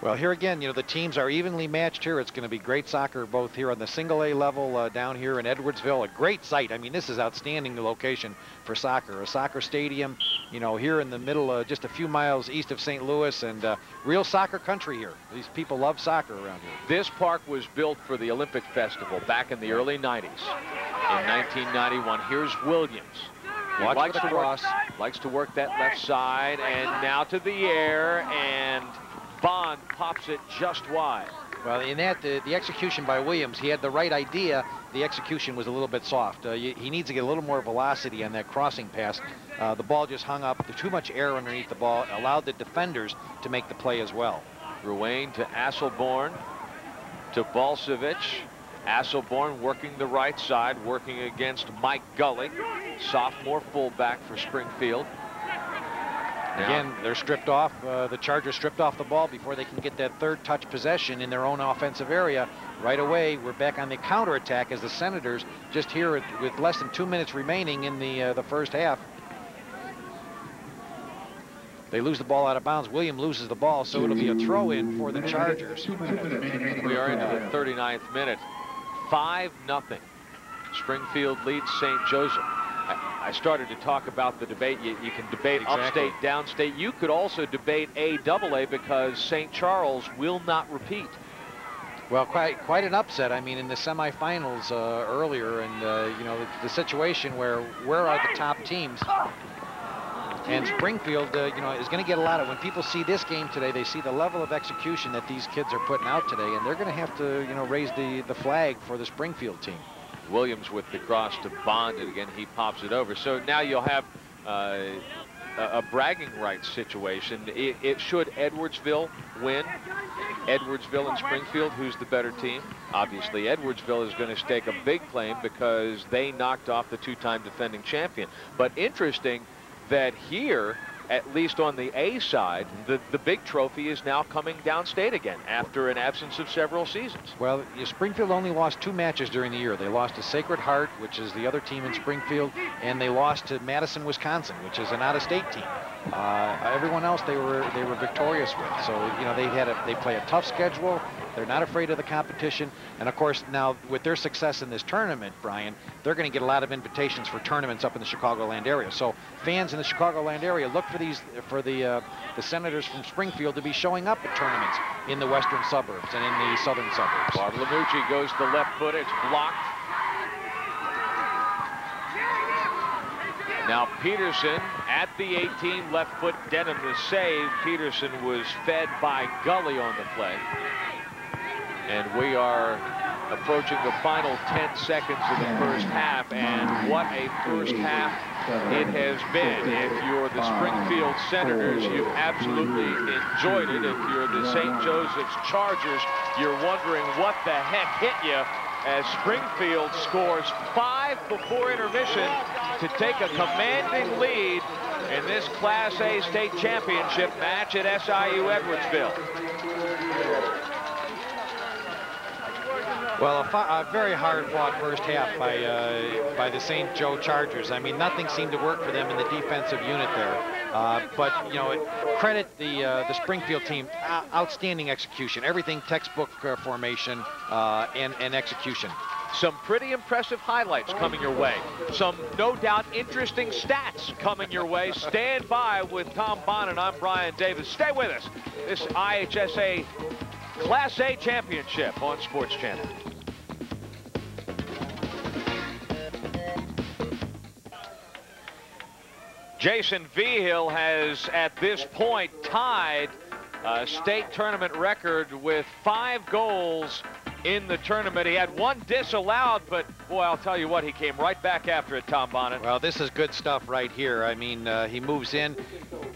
Well, here again, you know, the teams are evenly matched here. It's going to be great soccer both here on the single A level down here in Edwardsville. A great site. I mean, this is outstanding location for soccer. A soccer stadium, you know, here in the middle, just a few miles east of St. Louis, and real soccer country here. These people love soccer around here. This park was built for the Olympic Festival back in the early 90s. In 1991, here's Williams. He likes to work that left side, and now to the air, and Bond pops it just wide. Well, in that, the execution by Williams, he had the right idea. The execution was a little bit soft. He needs to get a little more velocity on that crossing pass. The ball just hung up. There's too much air underneath the ball. Allowed the defenders to make the play as well. Ruane to Asselborn, to Balcevich. Asselborn working the right side, working against Mike Gully, sophomore fullback for Springfield. Again, they're stripped off. The Chargers stripped off the ball before they can get that 3rd touch possession in their own offensive area. Right away, we're back on the counterattack as the Senators just here with less than 2 minutes remaining in the first half. They lose the ball out of bounds. William loses the ball, so it'll be a throw-in for the Chargers. We are into the 39th minute. 5-0. Springfield leads St. Joseph. I started to talk about the debate. You can debate upstate, downstate. You could also debate AA because St. Charles will not repeat. Well, quite an upset. I mean, in the semifinals earlier, and you know, the situation where are the top teams? And Springfield, you know, is going to get a lot of, when people see this game today, they see the level of execution that these kids are putting out today, and they're going to have to, you know, raise the flag for the Springfield team. Williams with the cross to Bond, and again, he pops it over. So now you'll have a bragging rights situation. It should Edwardsville win, Edwardsville and Springfield, who's the better team? Obviously, Edwardsville is going to stake a big claim because they knocked off the two-time defending champion. But interesting that here, at least on the A side, the big trophy is now coming downstate again after an absence of several seasons. Well, Springfield only lost 2 matches during the year. They lost to Sacred Heart, which is the other team in Springfield, and they lost to Madison, Wisconsin, which is an out-of-state team. Everyone else they were victorious with. So you know, they play a tough schedule. They're not afraid of the competition, and of course now with their success in this tournament, Brian, they're going to get a lot of invitations for tournaments up in the Chicagoland area. So fans in the Chicagoland area look for the Senators from Springfield to be showing up at tournaments in the western suburbs and in the southern suburbs. Bartolomucci goes to left foot. It's blocked. Now Peterson at the 18, left foot, Denham the save. Peterson was fed by Gully on the play. And we are approaching the final 10 seconds of the first half, and what a first half it has been. If you're the Springfield Senators, you've absolutely enjoyed it. If you're the St. Joseph's Chargers, you're wondering what the heck hit you, as Springfield scores 5 before intermission to take a commanding lead in this Class A state championship match at SIU Edwardsville. Well, a very hard-fought first half by the St. Joe Chargers. I mean, nothing seemed to work for them in the defensive unit there. But you know, credit the Springfield team. Outstanding execution. Everything textbook formation and execution. Some pretty impressive highlights coming your way. Some no doubt interesting stats coming your way. Stand by with Tom Bond, and I'm Brian Davis. Stay with us. This IHSA Class A Championship on Sports Channel. Jason Vigil has at this point tied a state tournament record with 5 goals in the tournament. He had 1 disallowed, but boy, I'll tell you what, he came right back after it, Tom Bonnet. Well, this is good stuff right here. I mean, he moves in,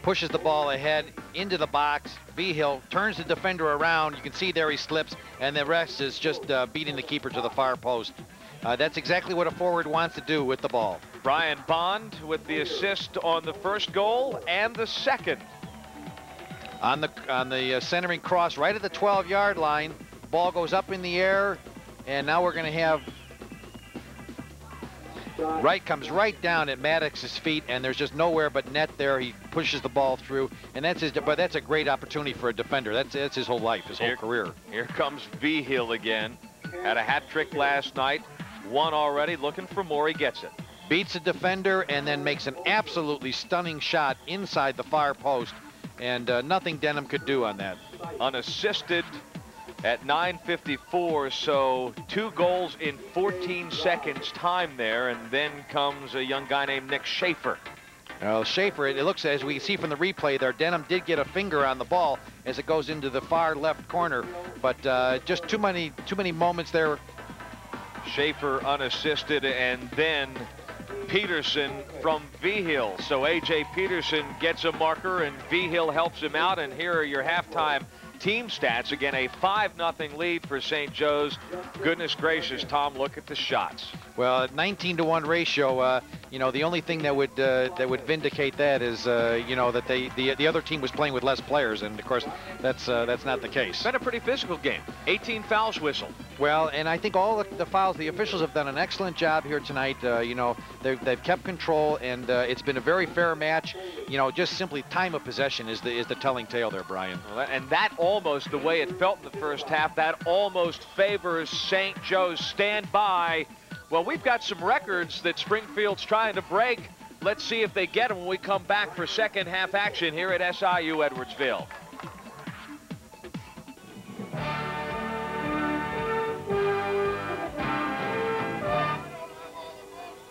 pushes the ball ahead into the box. Vigil turns the defender around. You can see there he slips, and the rest is just beating the keeper to the far post. That's exactly what a forward wants to do with the ball. Brian Bond with the assist on the first goal and the second. On the centering cross right at the 12-yard line. Ball goes up in the air, and now we're going to have Wright comes right down at Maddox's feet, and there's just nowhere but net there. He pushes the ball through, and that's a great opportunity for a defender. That's his whole life, his whole career. Here comes Vigil again. Had a hat trick last night, 1 already, looking for more. He gets it. Beats a defender and then makes an absolutely stunning shot inside the far post, and nothing Denham could do on that. Unassisted at 9:54, so 2 goals in 14 seconds time there, and then comes a young guy named Nick Schaefer. Well, Schaefer, it looks, as we see from the replay there, Denham did get a finger on the ball as it goes into the far left corner, but just too many moments there. Schaefer unassisted, and then Peterson from Vigil. So A.J. Peterson gets a marker, and Vigil helps him out, and here are your halftime team stats. Again, a 5-0 lead for St. Joe's. Goodness gracious, Tom, look at the shots. Well, 19-to-1 ratio. You know, the only thing that would vindicate that is you know, that the other team was playing with less players, and of course that's not the case. It's been a pretty physical game. 18 fouls whistled. Well, and I think all the fouls, the officials have done an excellent job here tonight. You know, they've kept control, and it's been a very fair match. You know, just simply time of possession is the telling tale there, Brian. Well, and that almost, the way it felt in the first half, that almost favors St. Joe's. Stand by. Well, we've got some records that Springfield's trying to break. Let's see if they get them when we come back for second half action here at SIU Edwardsville.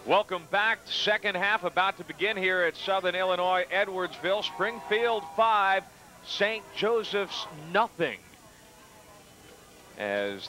Welcome back. Second half about to begin here at Southern Illinois, Edwardsville. Springfield 5, St. Joseph's nothing. As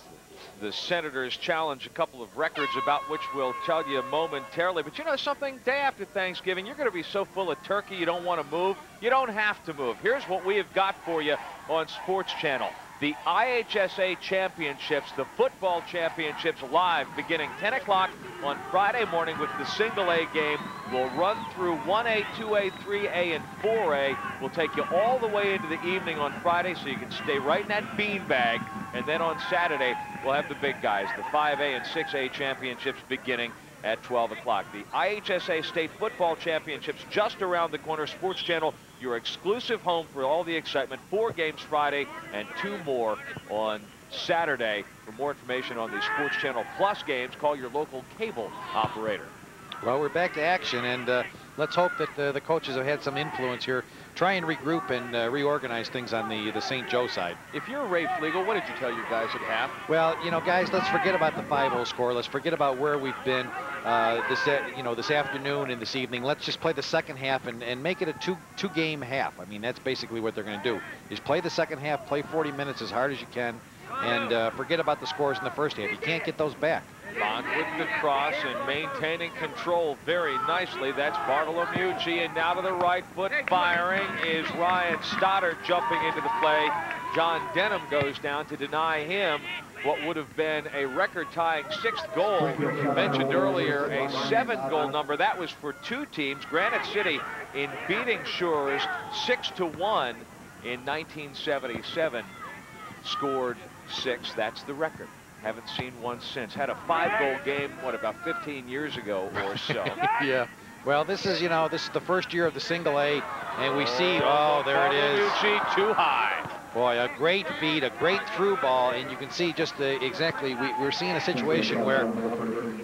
the Senators challenge a couple of records about which we'll tell you momentarily. But you know something? Day after Thanksgiving, you're going to be so full of turkey you don't want to move. You don't have to move. Here's what we have got for you on Sports Channel. The IHSA Championships, the football championships, live beginning 10 o'clock on Friday morning with the single A game. We'll run through 1A, 2A, 3A, and 4A. We'll take you all the way into the evening on Friday so you can stay right in that beanbag. And then on Saturday, we'll have the big guys, the 5A and 6A championships beginning at 12 o'clock. The IHSA State Football Championships just around the corner. Sports Channel, your exclusive home for all the excitement. 4 games Friday and 2 more on Saturday. For more information on the Sports Channel Plus games, call your local cable operator. Well, we're back to action, and let's hope that the coaches have had some influence here. Try and regroup and reorganize things on the St. Joe side. If you're Ray Flegel, what did you tell your guys at half? Well, you know, guys, let's forget about the 5-0 score. Let's forget about where we've been this afternoon and this evening. Let's just play the second half and make it a two-game half. I mean, that's basically what they're going to do. Is play the second half, play 40 minutes as hard as you can, and forget about the scores in the first half. You can't get those back. Bond with the cross and maintaining control very nicely. That's Bartolomucci, and now to the right foot firing is Ryan Stoddard jumping into the play. John Denham goes down to deny him what would have been a record-tying 6th goal. Mentioned earlier, a 7-goal number. That was for 2 teams. Granite City in beating Shores 6-1 in 1977. Scored 6. That's the record. Haven't seen one since. Had a 5-goal game, what, about 15 years ago or so. Yeah. Well, this is the first year of the single A, and we see, oh, there it is. Too high. Boy, a great feed, a great through ball, and you can see just exactly, we're seeing a situation where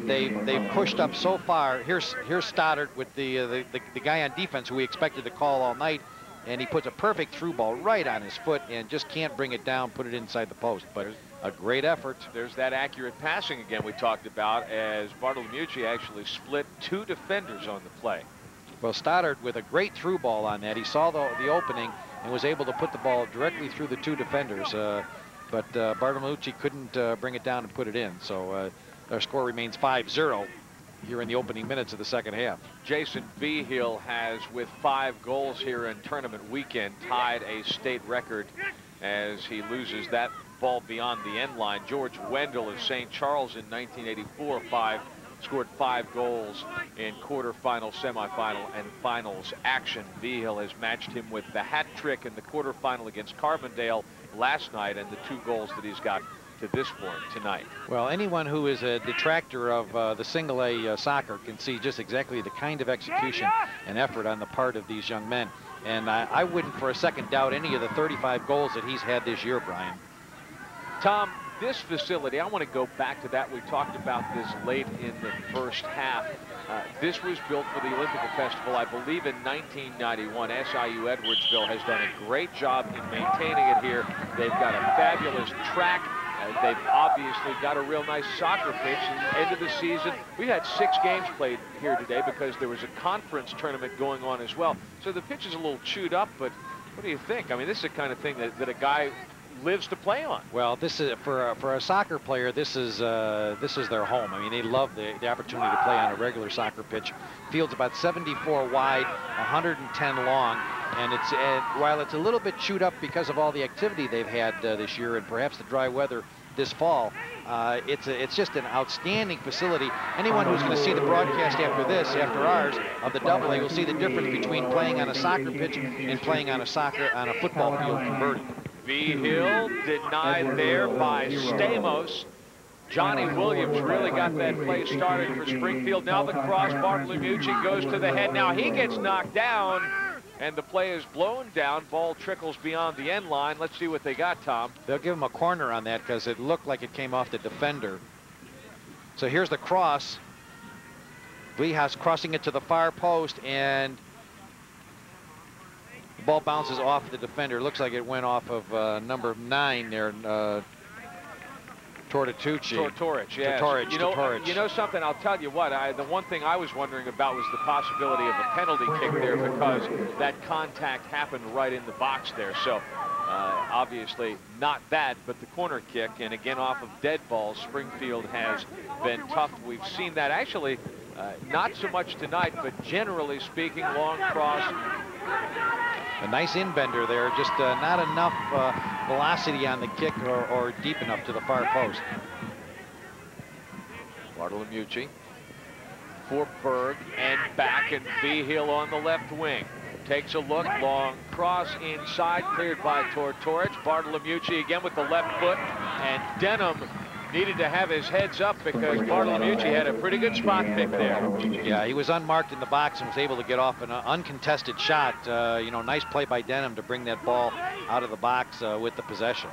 they pushed up so far. Here's Stoddard with the guy on defense who we expected to call all night, and he puts a perfect through ball right on his foot and just can't bring it down, put it inside the post. But a great effort. There's that accurate passing again we talked about, as Bartolomucci actually split 2 defenders on the play. Well, Stoddard with a great through ball on that. He saw the opening and was able to put the ball directly through the 2 defenders. But Bartolomucci couldn't bring it down and put it in. So our score remains 5-0 here in the opening minutes of the second half. Jason Vigil has, with 5 goals here in tournament weekend, tied a state record as he loses that ball beyond the end line. George Wendell of St. Charles in 1984 scored 5 goals in quarterfinal, semifinal, and finals action. Vigil has matched him with the hat trick in the quarterfinal against Carbondale last night and the 2 goals that he's got to this point tonight. Well, anyone who is a detractor of the single A soccer can see just exactly the kind of execution and effort on the part of these young men. And I wouldn't for a second doubt any of the 35 goals that he's had this year, Brian. Tom, this facility, I want to go back to that. We talked about this late in the first half. This was built for the Olympical Festival, I believe, in 1991. SIU Edwardsville has done a great job in maintaining it here. They've got a fabulous track. They've obviously got a real nice soccer pitch. And end of the season, we had 6 games played here today because there was a conference tournament going on as well. So the pitch is a little chewed up, but what do you think? I mean, this is the kind of thing that a guy lives to play on. Well, this is for a soccer player. This is their home. I mean, they love the opportunity to play on a regular soccer pitch. Field's about 74 wide, 110 long, and while it's a little bit chewed up because of all the activity they've had this year and perhaps the dry weather this fall, it's just an outstanding facility. Anyone who's going to see the broadcast after ours of the double A will see the difference between playing on a soccer pitch and playing on a football field converted. Vigil denied there by Stamos. Johnny Williams really got that play started for Springfield. Now the cross, Bartolomucci goes to the head. Now he gets knocked down, and the play is blown down. Ball trickles beyond the end line. Let's see what they got, Tom. They'll give him a corner on that because it looked like it came off the defender. So here's the cross. Viejas crossing it to the far post, and the ball bounces off the defender. Looks like it went off of number 9 there. Tortucci. Tortorich, yes. Tortorich. You know something, I'll tell you what, the one thing I was wondering about was the possibility of a penalty kick there because that contact happened right in the box there. So obviously not that, but the corner kick, and again off of dead balls, Springfield has been tough. We've seen that actually not so much tonight, but generally speaking, long cross. A nice inbender there, just not enough velocity on the kick or deep enough to the far post. Bartolomucci for Berg and back, and Vigil on the left wing. Takes a look, long cross inside, cleared by Tortorich. Bartolomucci again with the left foot, and Denham needed to have his heads up because Bartolomucci had a pretty good spot pick there. Yeah, he was unmarked in the box and was able to get off an uncontested shot. You know, nice play by Denham to bring that ball out of the box with the possession.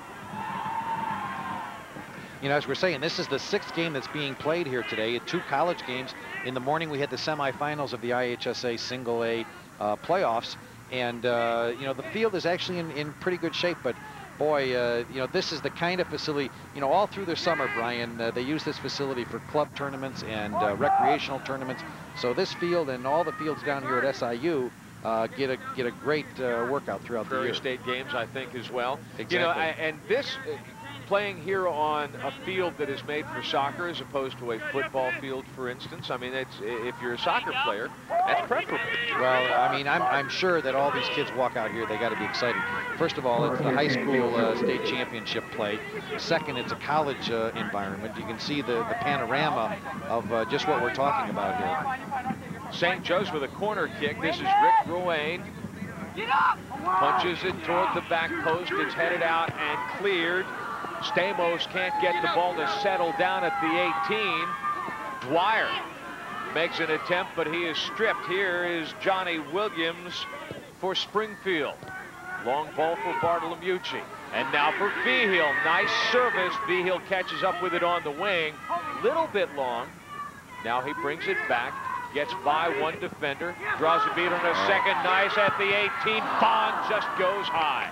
You know, as we're saying, this is the 6th game that's being played here today. 2 college games. In the morning, we had the semifinals of the IHSA Single A playoffs. And, you know, the field is actually in pretty good shape. But, boy, you know, this is the kind of facility, you know, all through the summer, Brian, they use this facility for club tournaments and recreational tournaments. So this field and all the fields down here at SIU get a great workout throughout the year. Prairie State games, I think, as well. Exactly. You know, and this playing here on a field that is made for soccer as opposed to a football field, for instance, I mean, it's, if you're a soccer player, that's preferable. Well, I mean, I'm sure that all these kids walk out here, they got to be excited. First of all, it's the high school state championship play. Second, it's a college environment. You can see the panorama of just what we're talking about here. St. Joe's with a corner kick. This is Rick Ruane. Punches it toward the back post. It's headed out and cleared. Stamos can't get the ball to settle down at the 18. Dwyer makes an attempt, but he is stripped. Here is Johnny Williams for Springfield. Long ball for Bartolomucci. And now for Vigil. Nice service. Vigil catches up with it on the wing. Little bit long. Now he brings it back. Gets by one defender. Draws a beat on a second. Nice at the 18. Bond just goes high.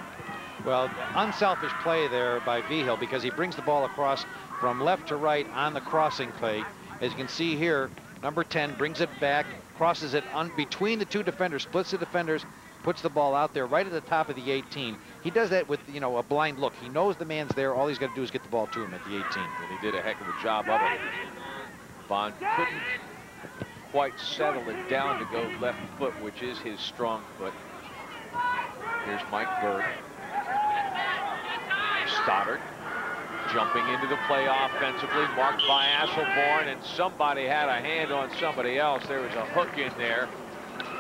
Well, unselfish play there by Vigil because he brings the ball across from left to right on the crossing play. As you can see here, number 10 brings it back, crosses it between the 2 defenders, splits the defenders, puts the ball out there right at the top of the 18. He does that with, you know, a blind look. He knows the man's there. All he's got to do is get the ball to him at the 18. And he did a heck of a job of it. Bond couldn't quite settle it down to go left foot, which is his strong foot. Here's Mike Berg. Stoddard jumping into the play offensively, marked by Asselborn, and somebody had a hand on somebody else. There was a hook in there.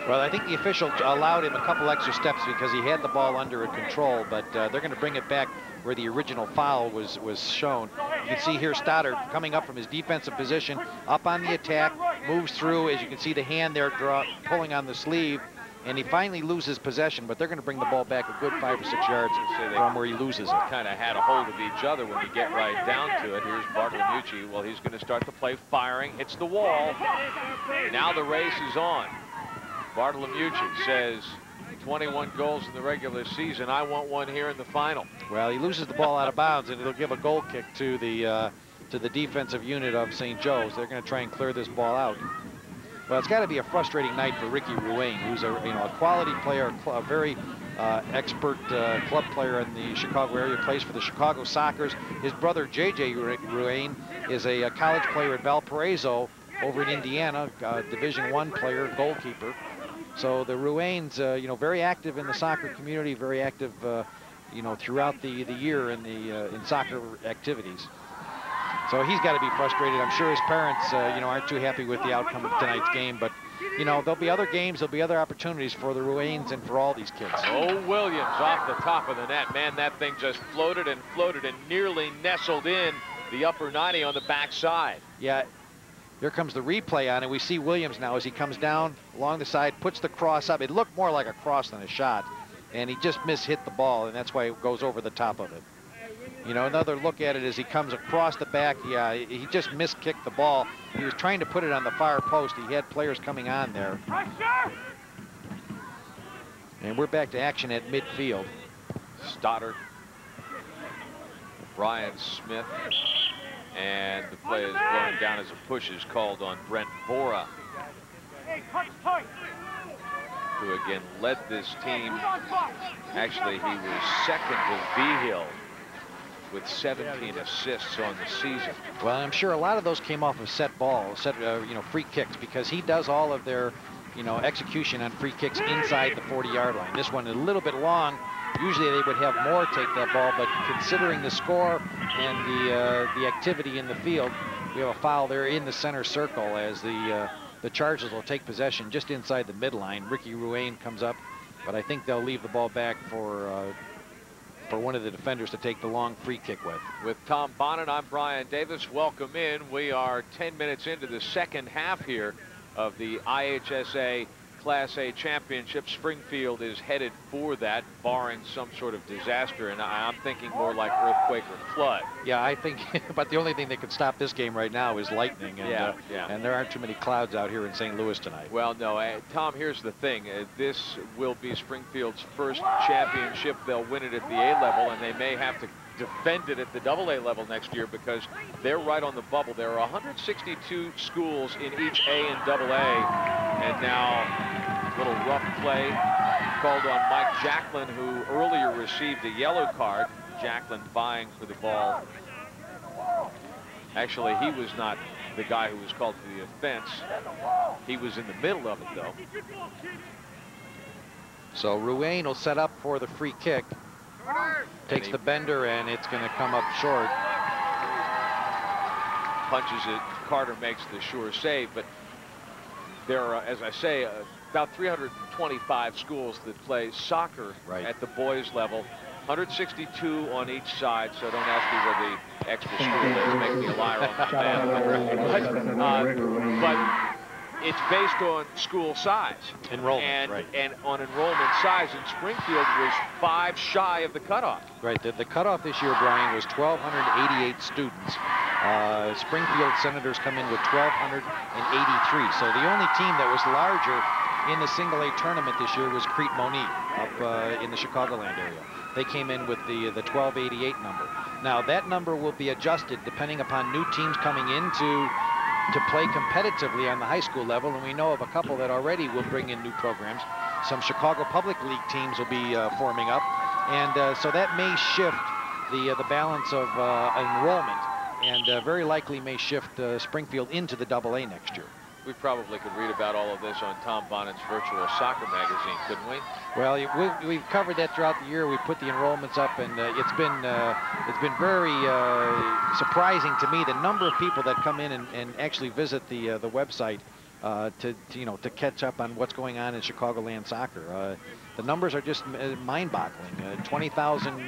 Well, I think the official allowed him a couple extra steps because he had the ball under control, but they're going to bring it back where the original foul was shown. You can see here Stoddard coming up from his defensive position, up on the attack, moves through. As you can see the hand there pulling on the sleeve, and he finally loses possession, but they're going to bring the ball back a good 5 or 6 yards from where he loses it. Kind of had a hold of each other when you get right down to it. Here's Bartolomucci. Well, he's going to start the play firing, hits the wall. Now the race is on. Bartolomucci says 21 goals in the regular season. I want one here in the final. Well, he loses the ball out of bounds, and it'll give a goal kick to the defensive unit of St. Joe's. They're going to try and clear this ball out. Well, it's got to be a frustrating night for Ricky Ruane, who's a quality player, a very expert club player in the Chicago area, plays for the Chicago Sockers. His brother, J.J. Ruane, is a college player at Valparaiso over in Indiana, Division I player, goalkeeper. So the Ruanes, you know, very active in the soccer community, very active, you know, throughout the year in soccer activities. So he's got to be frustrated. I'm sure his parents, you know, aren't too happy with the outcome of tonight's game. But, you know, there'll be other games, there'll be other opportunities for the Ruanes and for all these kids. Oh, Williams off the top of the net. Man, that thing just floated and nearly nestled in the upper 90 on the backside. Yeah, here comes the replay on it. We see Williams now as he comes down along the side, puts the cross up. It looked more like a cross than a shot, and he just mishit the ball, and that's why it goes over the top of it. You know, another look at it as he comes across the back. Yeah, he just miskicked the ball. He was trying to put it on the far post. He had players coming on there. And we're back to action at midfield. Stoddard. Brian Smith. And the play is blown down as a push is called on Brent Bora, who again led this team. Actually, he was second with Vigil with 17 assists on the season. Well, I'm sure a lot of those came off of set balls, free kicks, because he does all of their, execution on free kicks inside the 40-yard line. This one a little bit long. Usually they would have more take that ball, but considering the score and the activity in the field, we have a foul there in the center circle as the Chargers will take possession just inside the midline. Ricky Ruane comes up, but I think they'll leave the ball back for one of the defenders to take the long free kick with. With Tom Bonnet, I'm Brian Davis. Welcome in. We are 10 minutes into the second half here of the IHSA Class A Championship. Springfield is headed for that, barring some sort of disaster, and I'm thinking more like earthquake or flood. Yeah, I think, but the only thing that could stop this game right now is lightning, and, and there aren't too many clouds out here in St. Louis tonight. Well, no, Tom, here's the thing. This will be Springfield's first championship. They'll win it at the A level, and they may have to defend it at the AA level next year because they're right on the bubble. There are 162 schools in each A and AA, and now a little rough play called on Mike Jacklin, who earlier received a yellow card. Jacklin vying for the ball. Actually, he was not the guy who was called for the offense. He was in the middle of it, though. So Ruane will set up for the free kick. Takes the bender, and it's going to come up short. Punches it. Carter makes the sure save, but there are, as I say, about 325 schools that play soccer at the boys level. 162 on each side, so don't ask me where the extra school is. Make me a liar on the math. But it's based on school size. Enrollment, and on enrollment size, and Springfield was 5 shy of the cutoff. Right, the cutoff this year, Brian, was 1,288 students. Springfield Senators come in with 1,283. So the only team that was larger in the single-A tournament this year was Crete Monique up in the Chicagoland area. They came in with the 1288 number. Now that number will be adjusted depending upon new teams coming into to play competitively on the high school level, and we know of a couple that already will bring in new programs. Some Chicago Public League teams will be forming up, and so that may shift the balance of enrollment, and very likely may shift Springfield into the AA next year. We probably could read about all of this on Tom Bonnet's Virtual Soccer magazine, couldn't we? Well, we've covered that throughout the year. We put the enrollments up, and it's been very surprising to me the number of people that come in and actually visit the website to catch up on what's going on in Chicagoland soccer. The numbers are just mind-boggling. 20,000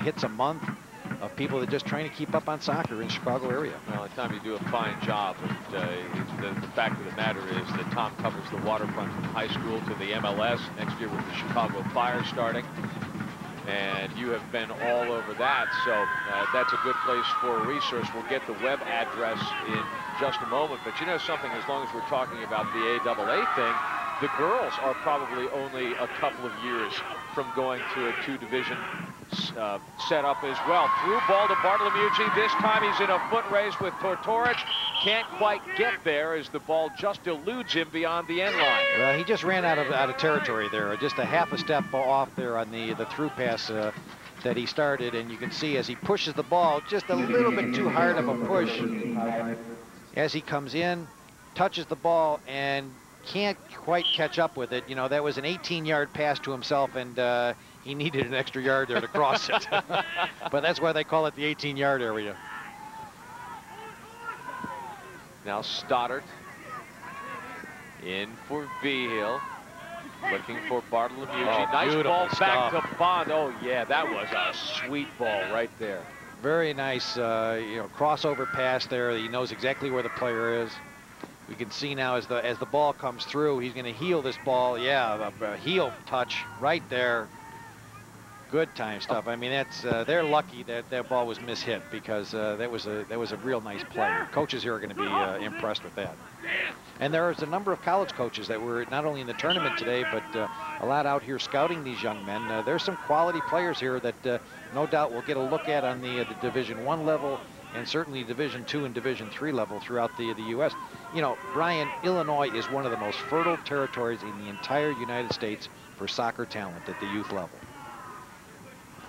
hits a month of people that are just trying to keep up on soccer in Chicago area. Well, Tom, you do a fine job. The fact of the matter is that Tom covers the waterfront from high school to the MLS next year with the Chicago Fire starting. And you have been all over that, so that's a good place for a resource. We'll get the web address in just a moment. But you know something, as long as we're talking about the AAA thing, the girls are probably only a couple of years from going to a 2-division setup as well. Through ball to Bartolomucci. This time he's in a foot race with Tortorich. Can't quite get there as the ball just eludes him beyond the end line. Well, he just ran out of territory there. Just a half a step off there on the through pass that he started, and you can see as he pushes the ball just a little bit too hard of a push as he comes in, touches the ball, and can't quite catch up with it. You know, that was an 18-yard pass to himself, and he needed an extra yard there to cross it. But that's why they call it the 18-yard area. Now Stoddard in for Vigil, looking for Bartolomucci. Oh, nice ball stuff. back to Bond. Oh yeah, that was a sweet ball right there. Very nice, crossover pass there. He knows exactly where the player is. We can see now as the ball comes through, he's going to heel this ball. Yeah, a heel touch right there. Good time stuff. I mean, that's they're lucky that that ball was mishit, because that was a real nice play. Coaches here are going to be impressed with that. And there's a number of college coaches that were not only in the tournament today, but a lot out here scouting these young men. There's some quality players here that no doubt we'll get a look at on the Division I level and certainly Division II and Division III level throughout the U.S. You know, Brian, Illinois is one of the most fertile territories in the entire United States for soccer talent at the youth level.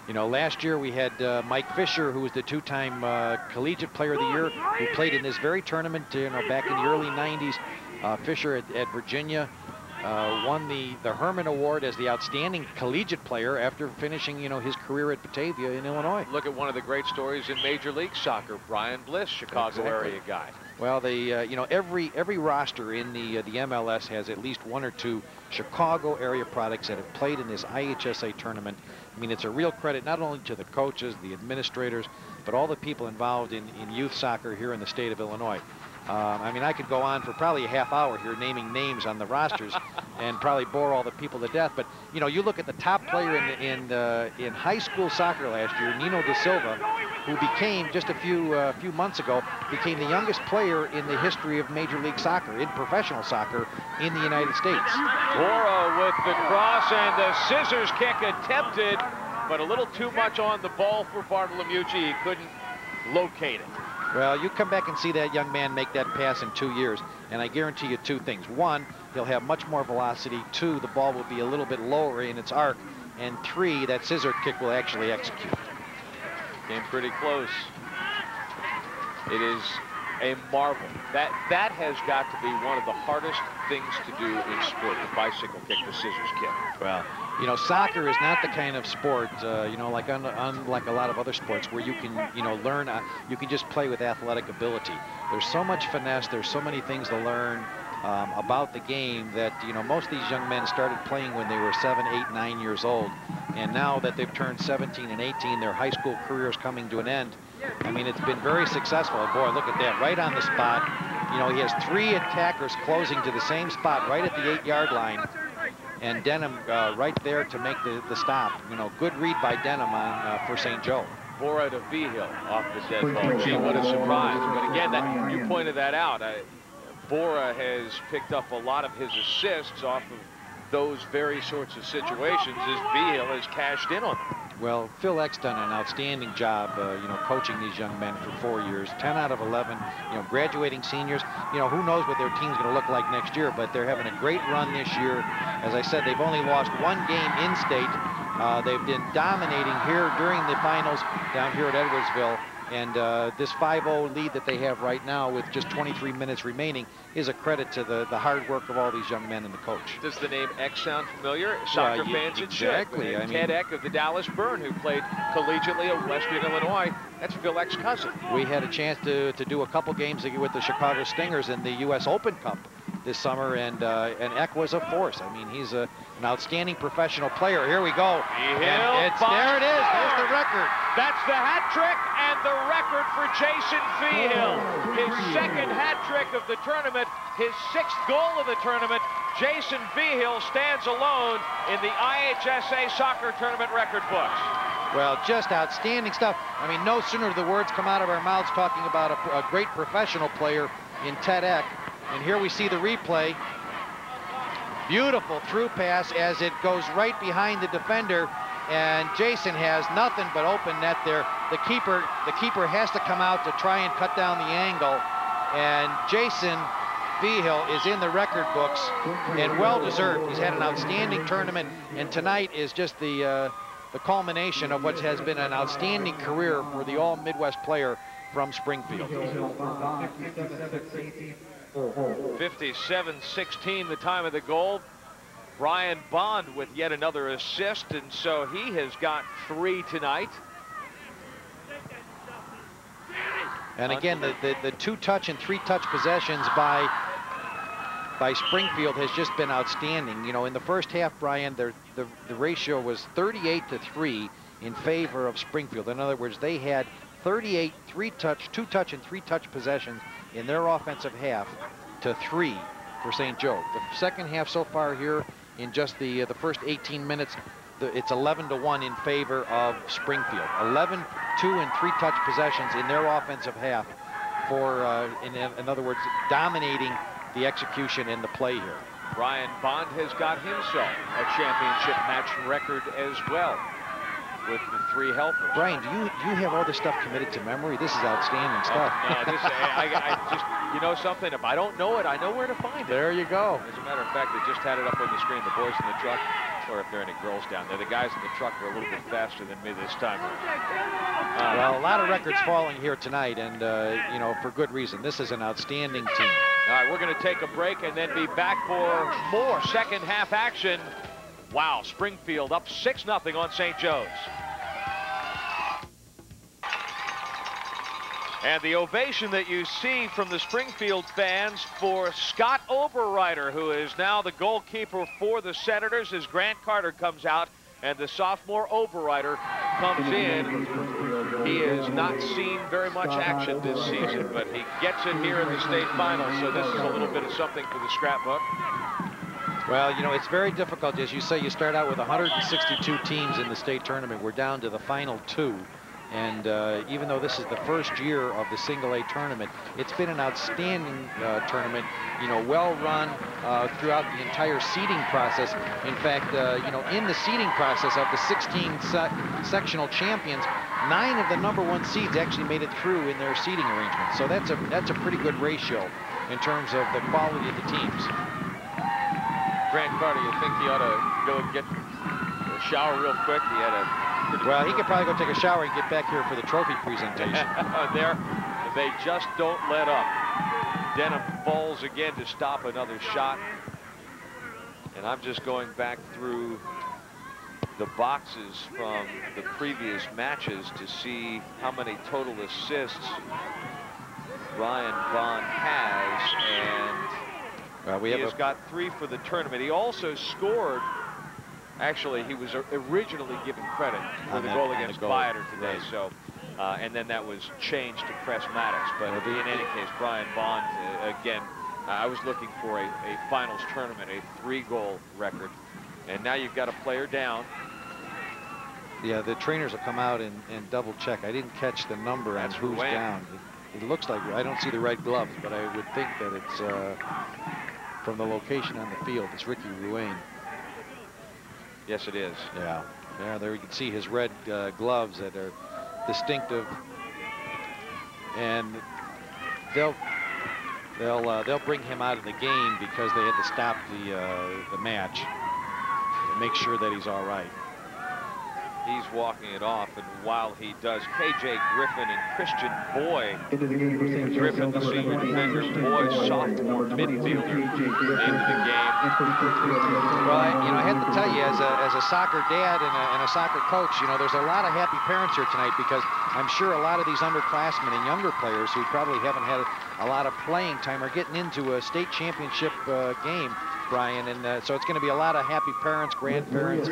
You know, last year we had Mike Fisher, who was the two-time Collegiate Player of the Year, who played in this very tournament, you know, back in the early 90s. Fisher at Virginia won the Herman Award as the outstanding collegiate player after finishing, you know, his career at Batavia in Illinois. Look at one of the great stories in Major League Soccer, Brian Bliss, Chicago area guy. Well, they, you know, every roster in the MLS has at least one or two Chicago area products that have played in this IHSA tournament. I mean, it's a real credit not only to the coaches, the administrators, but all the people involved in youth soccer here in the state of Illinois. I mean, I could go on for probably a half hour here naming names on the rosters and probably bore all the people to death. But, you know, you look at the top player in high school soccer last year, Nino da Silva, who became, just a few months ago, became the youngest player in the history of Major League Soccer, in professional soccer, in the United States. Bora with the cross and the scissors kick attempted, but a little too much on the ball for Bartolomucci. He couldn't locate it. Well, you come back and see that young man make that pass in 2 years, and I guarantee you two things. One, he'll have much more velocity. Two, the ball will be a little bit lower in its arc. And three, that scissor kick will actually execute. Came pretty close. It is a marvel. That has got to be one of the hardest things to do in sport, the bicycle kick, the scissors kick. Well, you know, soccer is not the kind of sport, you know, like unlike a lot of other sports where you can, you know, learn, you can just play with athletic ability. There's so much finesse, there's so many things to learn about the game that, you know, most of these young men started playing when they were 7, 8, 9 years old. And now that they've turned 17 and 18, their high school career is coming to an end. I mean, it's been very successful. And boy, look at that, right on the spot. You know, he has 3 attackers closing to the same spot right at the 8-yard line. And Denham right there to make the stop. You know, good read by Denham on for St. Joe. Bora to Vigil off the dead ball. Gee, what a surprise. But again, you pointed that out. Bora has picked up a lot of his assists off of those very sorts of situations as Vigil has cashed in on them. Well, Phil Eck's done an outstanding job, you know, coaching these young men for 4 years, 10 out of 11, you know, graduating seniors. You know, who knows what their team's going to look like next year, but they're having a great run this year. As I said, they've only lost 1 game in state. They've been dominating here during the finals down here at Edwardsville. And this 5-0 lead that they have right now with just 23 minutes remaining is a credit to the hard work of all these young men and the coach. Does the name Eck sound familiar? Soccer fans, exactly. I mean, Ted Eck of the Dallas Burn, who played collegiately at Western Illinois. That's Phil Eck's cousin. We had a chance to do a couple games with the Chicago Stingers in the U.S. Open Cup this summer, and Eck was a force. I mean, he's an outstanding professional player. Here we go. There it is. There's the record. That's the hat trick and the record for Jason Vigil. His second hat trick of the tournament, his 6th goal of the tournament. Jason Vigil stands alone in the IHSA soccer tournament record books. Well, just outstanding stuff. I mean, no sooner do the words come out of our mouths talking about a great professional player in Ted Eck. And here we see the replay. Beautiful through pass as it goes right behind the defender. And Jason has nothing but open net there. The keeper has to come out to try and cut down the angle. And Jason Vigil is in the record books, and well-deserved. He's had an outstanding tournament, and tonight is just the culmination of what has been an outstanding career for the all-Midwest player from Springfield. 57-16 the time of the goal. Brian Bond with yet another assist, and so he has got 3 tonight. And again, the 2-touch and 3-touch possessions by Springfield has just been outstanding. You know, in the first half, Brian, the ratio was 38-3 in favor of Springfield. In other words, they had 38 2-touch and 3-touch possessions in their offensive half to 3 for St. Joe. The second half so far here, in just the first 18 minutes, it's 11-1 in favor of Springfield. 11 2- and 3-touch possessions in their offensive half for, in other words, dominating the execution and the play here. Brian Bond has got himself a championship match record as well. with the 3 helpers. Brian, do you have all this stuff committed to memory? This is outstanding stuff. No, I just, you know something, if I don't know it, I know where to find it. There you go. As a matter of fact, they just had it up on the screen, the boys in the truck, or if there are any girls down there, the guys in the truck were a little bit faster than me this time. Well, a lot of records falling here tonight, and, you know, for good reason. This is an outstanding team. All right, we're going to take a break and then be back for more second half action. Wow, Springfield up 6-0 on St. Joe's. And the ovation that you see from the Springfield fans for Scott Oberreiter, who is now the goalkeeper for the Senators, as Grant Carter comes out and the sophomore Oberreiter comes in. He has not seen very much action this season, but he gets it here in the state final, so this is a little bit of something for the scrapbook. Well, you know, it's very difficult. As you say, you start out with 162 teams in the state tournament. We're down to the final 2. And even though this is the first year of the single-A tournament, it's been an outstanding tournament, you know, well run throughout the entire seeding process. In fact, you know, in the seeding process of the 16 sectional champions, 9 of the #1 seeds actually made it through in their seeding arrangements. So that's a pretty good ratio in terms of the quality of the teams. Grant Carter, you think he ought to go and get a shower real quick? He had a... Well, he could probably go take a shower and get back here for the trophy presentation. There, they just don't let up. Denham falls again to stop another shot. And I'm just going back through the boxes from the previous matches to see how many total assists Ryan Vaughn has, and he has got 3 for the tournament. He also scored. Actually, he was originally given credit for the goal against Viator today. Right. So, and then that was changed to Chris Maddox. But in any case, Brian Bond, again, I was looking for a finals tournament, a 3-goal record. And now you've got a player down. Yeah, the trainers will come out and double check. I didn't catch the number on who's down. It looks like, I don't see the red gloves, but I would think that it's from the location on the field. It's Ricky Ruane. Yes, it is. Yeah. Yeah, there you can see his red gloves that are distinctive, and they'll bring him out of the game because they had to stop the match and make sure that he's all right. He's walking it off, and while he does, KJ Griffin and Christian Boy, Griffin, the senior defender, Boy, sophomore midfielder, into the game. Well, I had to tell you, as a soccer dad and a soccer coach, you know, there's a lot of happy parents here tonight, because I'm sure a lot of these underclassmen and younger players who probably haven't had a lot of playing time are getting into a state championship game, Brian, and so it's going to be a lot of happy parents, grandparents,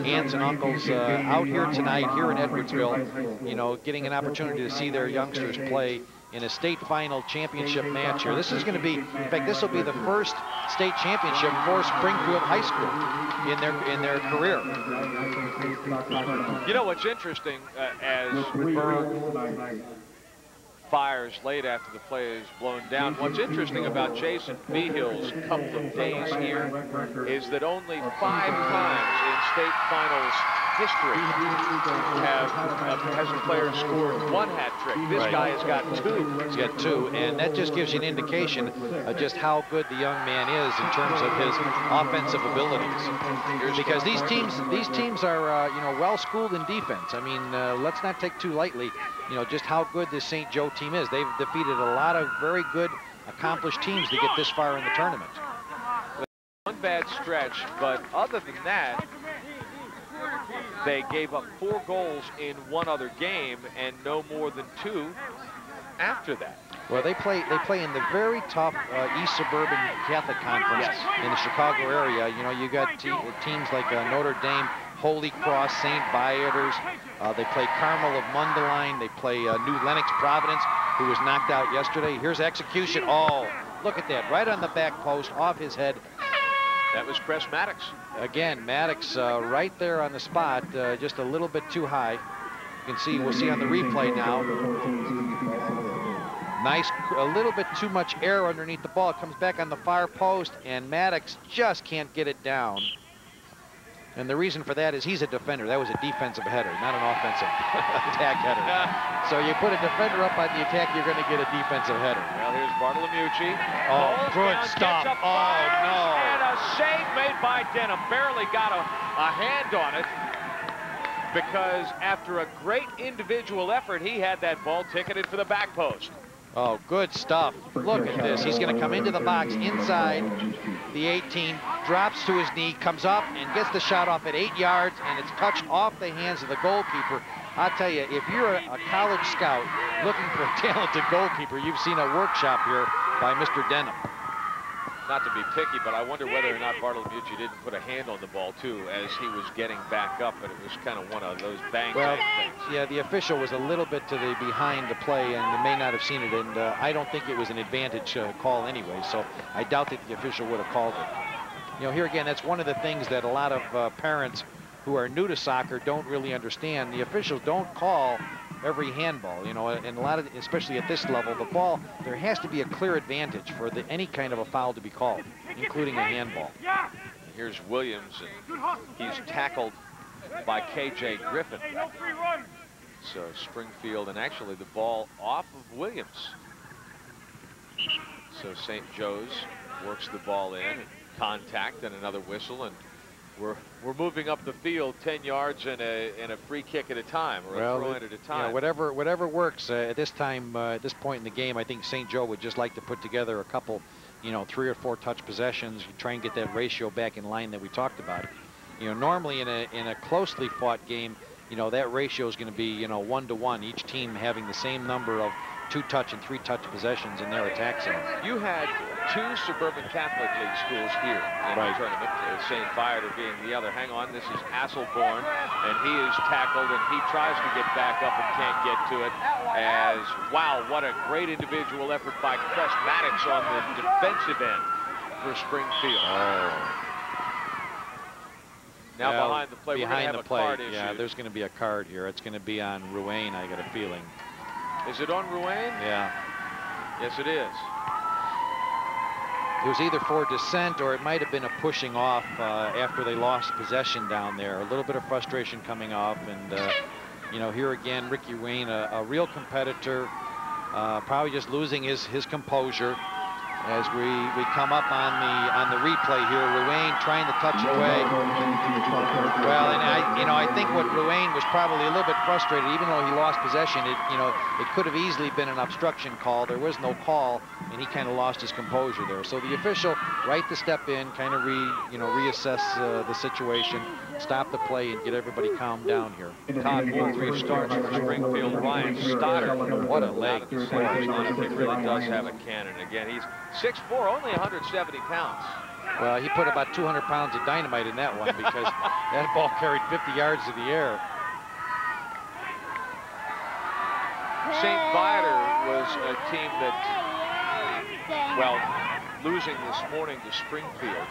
aunts and uncles out here tonight, here in Edwardsville, you know, getting an opportunity to see their youngsters play in a state final championship match here. This is going to be, in fact, this will be the first state championship for Springfield High School in their career. You know what's interesting, as Berg fires late after the play is blown down. What's interesting about Jason Behill's couple of days here is that only 5 times in state finals history has a player scored 1 hat trick. This guy has got 2. He's got 2, and that just gives you an indication of just how good the young man is in terms of his offensive abilities. Because these teams are you know, well schooled in defense. I mean, let's not take too lightly, you know, just how good this St. Joe team is. They've defeated a lot of very good, accomplished teams to get this far in the tournament. One bad stretch, but other than that, they gave up 4 goals in 1 other game and no more than 2 after that. Well, they play in the very tough East Suburban Catholic Conference in the Chicago area. You know, you got teams like Notre Dame, Holy Cross, St. Viator's. They play Carmel of Mundelein. They play New Lenox Providence, who was knocked out yesterday. Here's execution. Oh, look at that, right on the back post, off his head. That was Chris Maddox. Again, Maddox right there on the spot, just a little bit too high. You can see, we'll see on the replay now. Nice, a little bit too much air underneath the ball. It comes back on the far post, and Maddox just can't get it down. And the reason for that is he's a defender. That was a defensive header, not an offensive attack header. So you put a defender up on the attack, you're going to get a defensive header. Well, here's Bartolomucci. Oh, good stop. Oh, no. And a save made by Denham. Barely got a hand on it, because after a great individual effort, he had that ball ticketed for the back post. Oh, good stuff. Look at this. He's going to come into the box inside the 18, drops to his knee, comes up and gets the shot off at 8 yards, and it's touched off the hands of the goalkeeper. I'll tell you, if you're a college scout looking for a talented goalkeeper, you've seen a workshop here by Mr. Denham. Not to be picky, but I wonder whether or not Bartolomucci didn't put a hand on the ball, too, as he was getting back up, but it was kind of one of those bang-bang things. Yeah, the official was a little bit to the behind the play and may not have seen it, and I don't think it was an advantage call anyway, so I doubt that the official would have called it. You know, here again, that's one of the things that a lot of parents who are new to soccer don't really understand. The officials don't call every handball, you know, and a lot of, especially at this level, the ball, there has to be a clear advantage for any kind of a foul to be called, including a handball. Here's Williams, and he's tackled by K.J. Griffin. So Springfield, and actually the ball off of Williams. So St. Joe's works the ball in, contact, and another whistle, and we're moving up the field 10 yards and a free kick at a time, or a throw in at a time. Yeah, whatever works at this time, at this point in the game. I think St. Joe would just like to put together a couple, you know, 3 or 4 touch possessions, try and get that ratio back in line that we talked about. You know, normally in a closely fought game, you know, that ratio is going to be, you know, 1-to-1, each team having the same number of 2-touch and 3-touch possessions in their attack zone. You had 2 suburban Catholic League schools here in the tournament, St. Viator being the other. Hang on, this is Asselborn, and he is tackled, and he tries to get back up and can't get to it. As, wow, what a great individual effort by Chris Maddox on the defensive end for Springfield. Now well, behind the play, we're going to have a card issue. Yeah, there's going to be a card here. It's going to be on Ruane, I got a feeling. Is it on Ruane? Yeah. Yes, it is. It was either for dissent or it might have been a pushing off after they lost possession down there. A little bit of frustration coming off, and you know, here again, Ricky Ruane, a real competitor, probably just losing his composure as we come up on the replay here. Ruane trying to touch it away. Well, and I think what Ruane was probably a little bit frustrated, even though he lost possession. It could have easily been an obstruction call. There was no call, and he kind of lost his composure there. So the official, right to step in, kind of reassess the situation, stop the play, and get everybody calmed down here. Todd Moore restarts for Springfield. Ryan Stoddard, what a leg! He really does have a cannon. Again, he's 6'4", only 170 pounds. Well, he put about 200 pounds of dynamite in that one, because that ball carried 50 yards to the air. St. Viator was a team that, well, losing this morning to Springfield,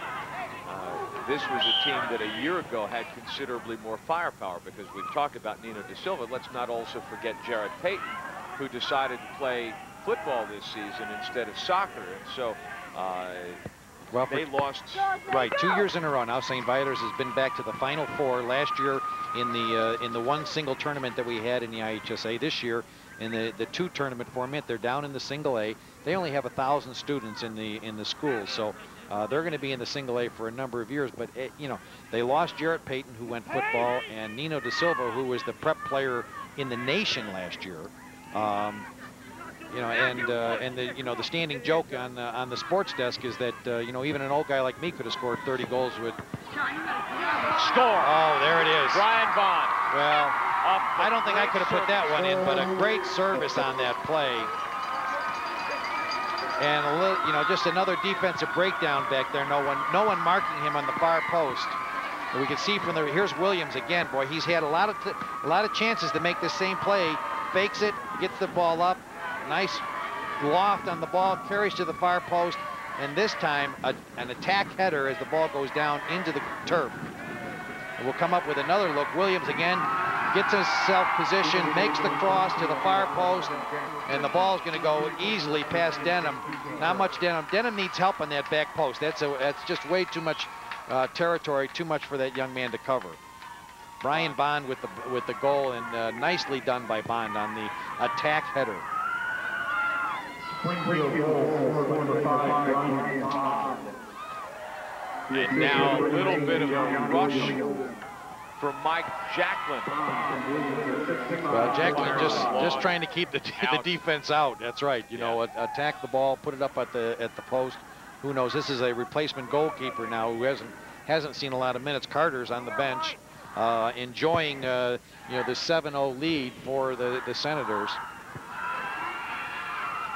this was a team that a year ago had considerably more firepower, because we've talked about Nino Da Silva. Let's not also forget Jarrett Payton, who decided to play football this season instead of soccer, and so well, they lost. Right, 2 years in a row now. St. Viator's has been back to the Final Four. Last year in the one single tournament that we had in the IHSA. This year in the 2 tournament format, they're down in the single A. They only have 1,000 students in the school, so they're going to be in the single A for a number of years. But you know, they lost Jarrett Payton, who went football, and Nino Da Silva, who was the prep player in the nation last year. You know, and the standing joke on the sports desk is that you know, even an old guy like me could have scored 30 goals with. Score! Oh, there it is. Brian Bond. Well, I don't think I could have put that one in, but a great service on that play. And a little, you know, just another defensive breakdown back there. No one marking him on the far post. And we can see from there. Here's Williams again. Boy, he's had a lot of chances to make this same play. Fakes it, gets the ball up. Nice loft on the ball, carries to the far post, and this time an attack header as the ball goes down into the turf. And we'll come up with another look. Williams again gets himself positioned, makes the cross to the far post, and the ball's going to go easily past Denham. Not much Denham. Denham needs help on that back post. That's just way too much territory, too much for that young man to cover. Brian Bond with the goal, and nicely done by Bond on the attack header. And now a little bit of a rush from Mike Jacklin. Well, Jacklin just trying to keep the defense out. That's right. You know, attack the ball, put it up at the post. Who knows? This is a replacement goalkeeper now who hasn't seen a lot of minutes. Carter's on the bench, enjoying you know, the 7-0 lead for the Senators.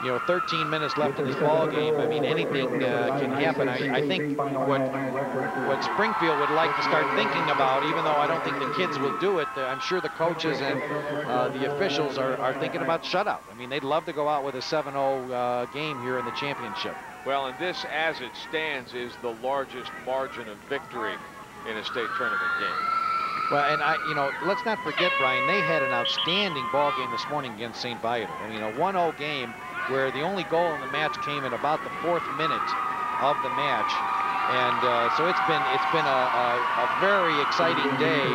You know, 13 minutes left in this ball game. I mean, anything can happen. I think what Springfield would like to start thinking about, even though I don't think the kids will do it, I'm sure the coaches and the officials are thinking about shutout. I mean, they'd love to go out with a 7-0 game here in the championship. Well, and this, as it stands, is the largest margin of victory in a state tournament game. Well, and you know, let's not forget, Brian, they had an outstanding ball game this morning against St. Viator. I mean, a 1-0 game where the only goal in the match came in about the 4th minute of the match, and so it's been a very exciting day.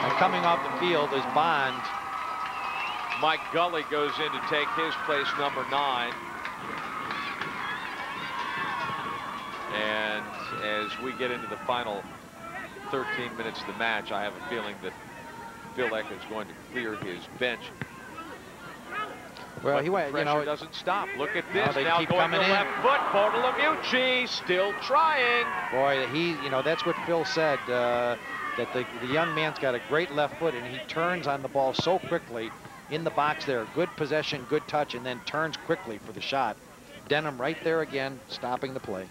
And coming off the field is Bond. Mike Gully goes in to take his place, number 9. And as we get into the final 13 minutes of the match, I have a feeling that Phil Eck is going to clear his bench. Well, he went, you know, doesn't stop. Look at this. They now keep going coming to in. left foot. Bartolomucci still trying. Boy, you know, that's what Phil said, that the young man's got a great left foot, and he turns on the ball so quickly in the box there. Good possession, good touch, and then turns quickly for the shot. Denham right there again, stopping the play.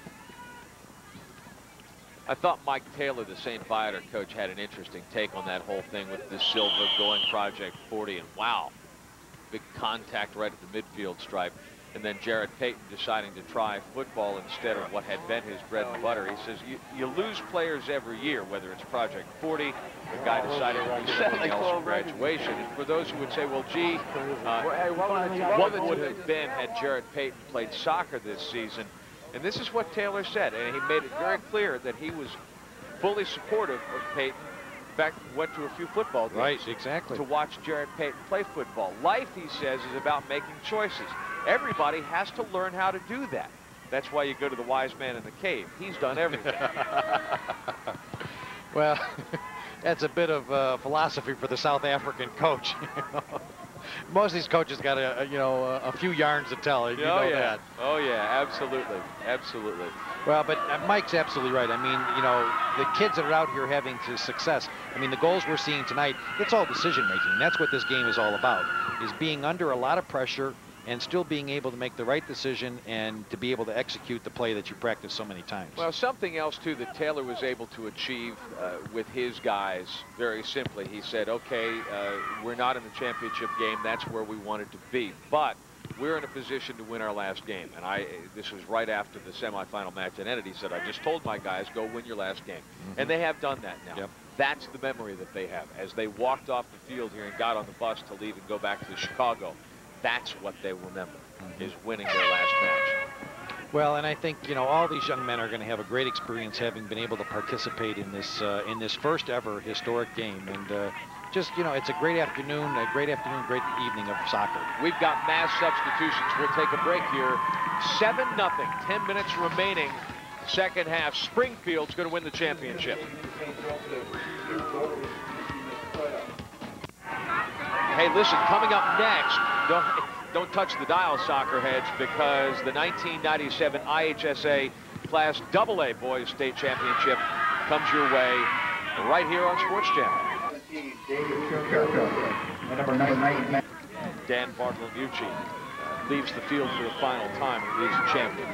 I thought Mike Taylor, the St. Viator coach, had an interesting take on that whole thing with the Silva going Project 40, and wow, big contact right at the midfield stripe. And then Jarrett Payton deciding to try football instead of what had been his bread and butter. He says you lose players every year, whether it's Project 40, the guy deciding to do something else for graduation. And for those who would say, well, gee, what would have been had Jarrett Payton played soccer this season? And this is what Taylor said, and he made it very clear that he was fully supportive of Payton. In fact, went to a few football games. Right, exactly. To watch Jarrett Payton play football. Life, he says, is about making choices. Everybody has to learn how to do that. That's why you go to the wise man in the cave. He's done everything. Well, that's a bit of philosophy for the South African coach. Most of these coaches got a few yarns to tell. You know that. Oh yeah, absolutely, absolutely. Well, but Mike's absolutely right. I mean, you know, the kids that are out here having success. I mean, the goals we're seeing tonight, it's all decision making. That's what this game is all about, is being under a lot of pressure and still being able to make the right decision and to be able to execute the play that you practice so many times. Well, something else, too, that Taylor was able to achieve with his guys, very simply, he said, okay, we're not in the championship game. That's where we wanted to be. But we're in a position to win our last game. And this was right after the semifinal match at Enid. He said, I just told my guys, go win your last game. Mm-hmm. And they have done that now. Yep. That's the memory that they have. As they walked off the field here and got on the bus to leave and go back to Chicago, that's what they remember, is winning their last match. Well, and I think, you know, all these young men are going to have a great experience having been able to participate in this first ever historic game. And just, you know, it's a great afternoon, great evening of soccer. We've got mass substitutions. We'll take a break here. 7-0, 10 minutes remaining. Second half. Springfield's going to win the championship. Hey, listen, coming up next, don't touch the dial, soccer heads, because the 1997 IHSA Class AA Boys State Championship comes your way right here on Sports Channel. Dan Bartolomucci leaves the field for the final time and leaves a champion.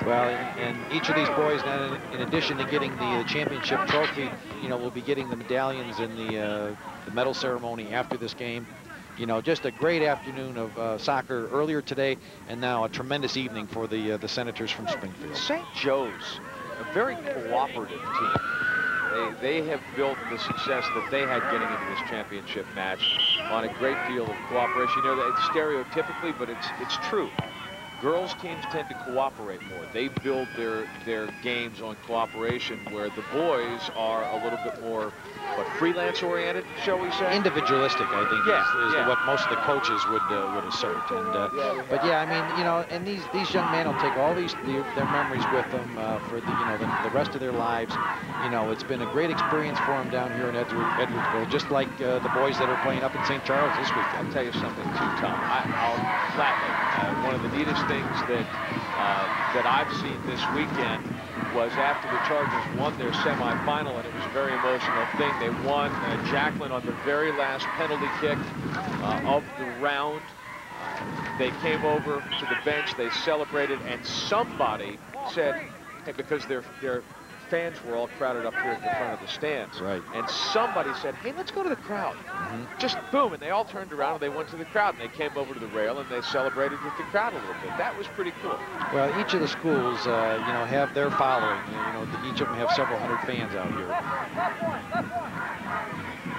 Well, and each of these boys, now, in addition to getting the championship trophy, you know, will be getting the medallions in the medal ceremony after this game. You know, just a great afternoon of soccer earlier today, and now a tremendous evening for the Senators from Springfield. St. Joe's, a very cooperative team. They have built the success that they had getting into this championship match on a great deal of cooperation. You know, it's stereotypically, but it's true. girls teams tend to cooperate more. They build their games on cooperation, where the boys are a little bit more, freelance oriented, shall we say? Individualistic, I think, is what most of the coaches would assert. And but yeah, I mean, you know, and these young men will take all their memories with them for the rest of their lives. You know, it's been a great experience for them down here in Edwardsville, just like the boys that are playing up in St. Charles this week. I'll tell you something too, Tom. I'll flatly. One of the neatest things that I've seen this weekend was after the Chargers won their semifinal, and it was a very emotional thing. They won. Jacqueline on the very last penalty kick of the round. They came over to the bench. They celebrated, and somebody said, hey, because their fans were all crowded up here at the front of the stands. Right. And somebody said, hey, let's go to the crowd. Just boom, and they all turned around and they went to the crowd, and they came over to the rail and they celebrated with the crowd a little bit. That was pretty cool. Well, each of the schools, you know, have their following. You know, each of them have several hundred fans out here.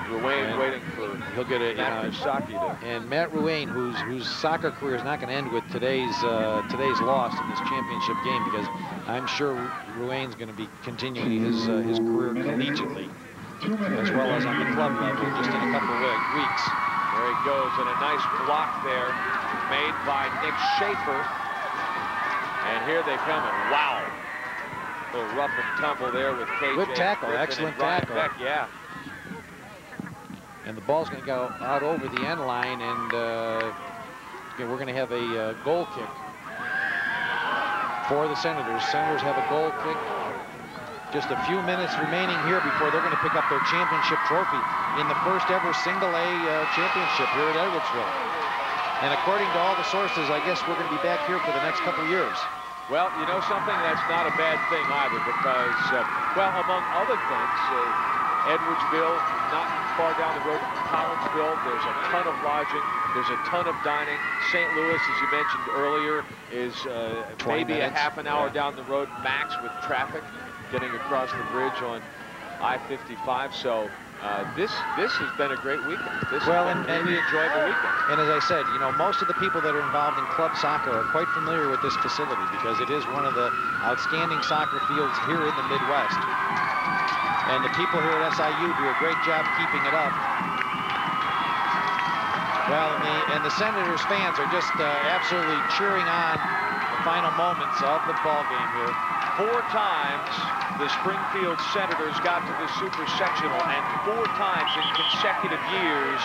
Ruane waiting for Matt Rusacki to. And Matt Ruane, whose soccer career is not going to end with today's loss in this championship game, because I'm sure Ruane's going to be continuing his career collegiately, as well as on the club level, just in a couple of weeks. There he goes, and a nice block there made by Nick Schaefer. And here they come, and wow. A little rough and tumble there with KJ. Good tackle, Griffin excellent and Ryan tackle. Beck, yeah. And the ball's going to go out over the end line, and we're going to have a goal kick for the Senators. Senators have a goal kick. Just a few minutes remaining here before they're going to pick up their championship trophy in the first ever single-A championship here at Edwardsville. And according to all the sources, I guess we're going to be back here for the next couple years. Well, you know something? That's not a bad thing either, because, well, among other things, Edwardsville, not far down the road from Collinsville, there's a ton of lodging, there's a ton of dining. St. Louis, as you mentioned earlier, is maybe a half an hour down the road max with traffic getting across the bridge on I-55. So this has been a great weekend. This has been a really enjoyable weekend. And as I said, you know, most of the people that are involved in club soccer are quite familiar with this facility, because it is one of the outstanding soccer fields here in the Midwest. And the people here at SIU do a great job keeping it up. Well, and the Senators fans are just absolutely cheering on the final moments of the ball game here. 4 times the Springfield Senators got to the Super Sectional, and 4 times in consecutive years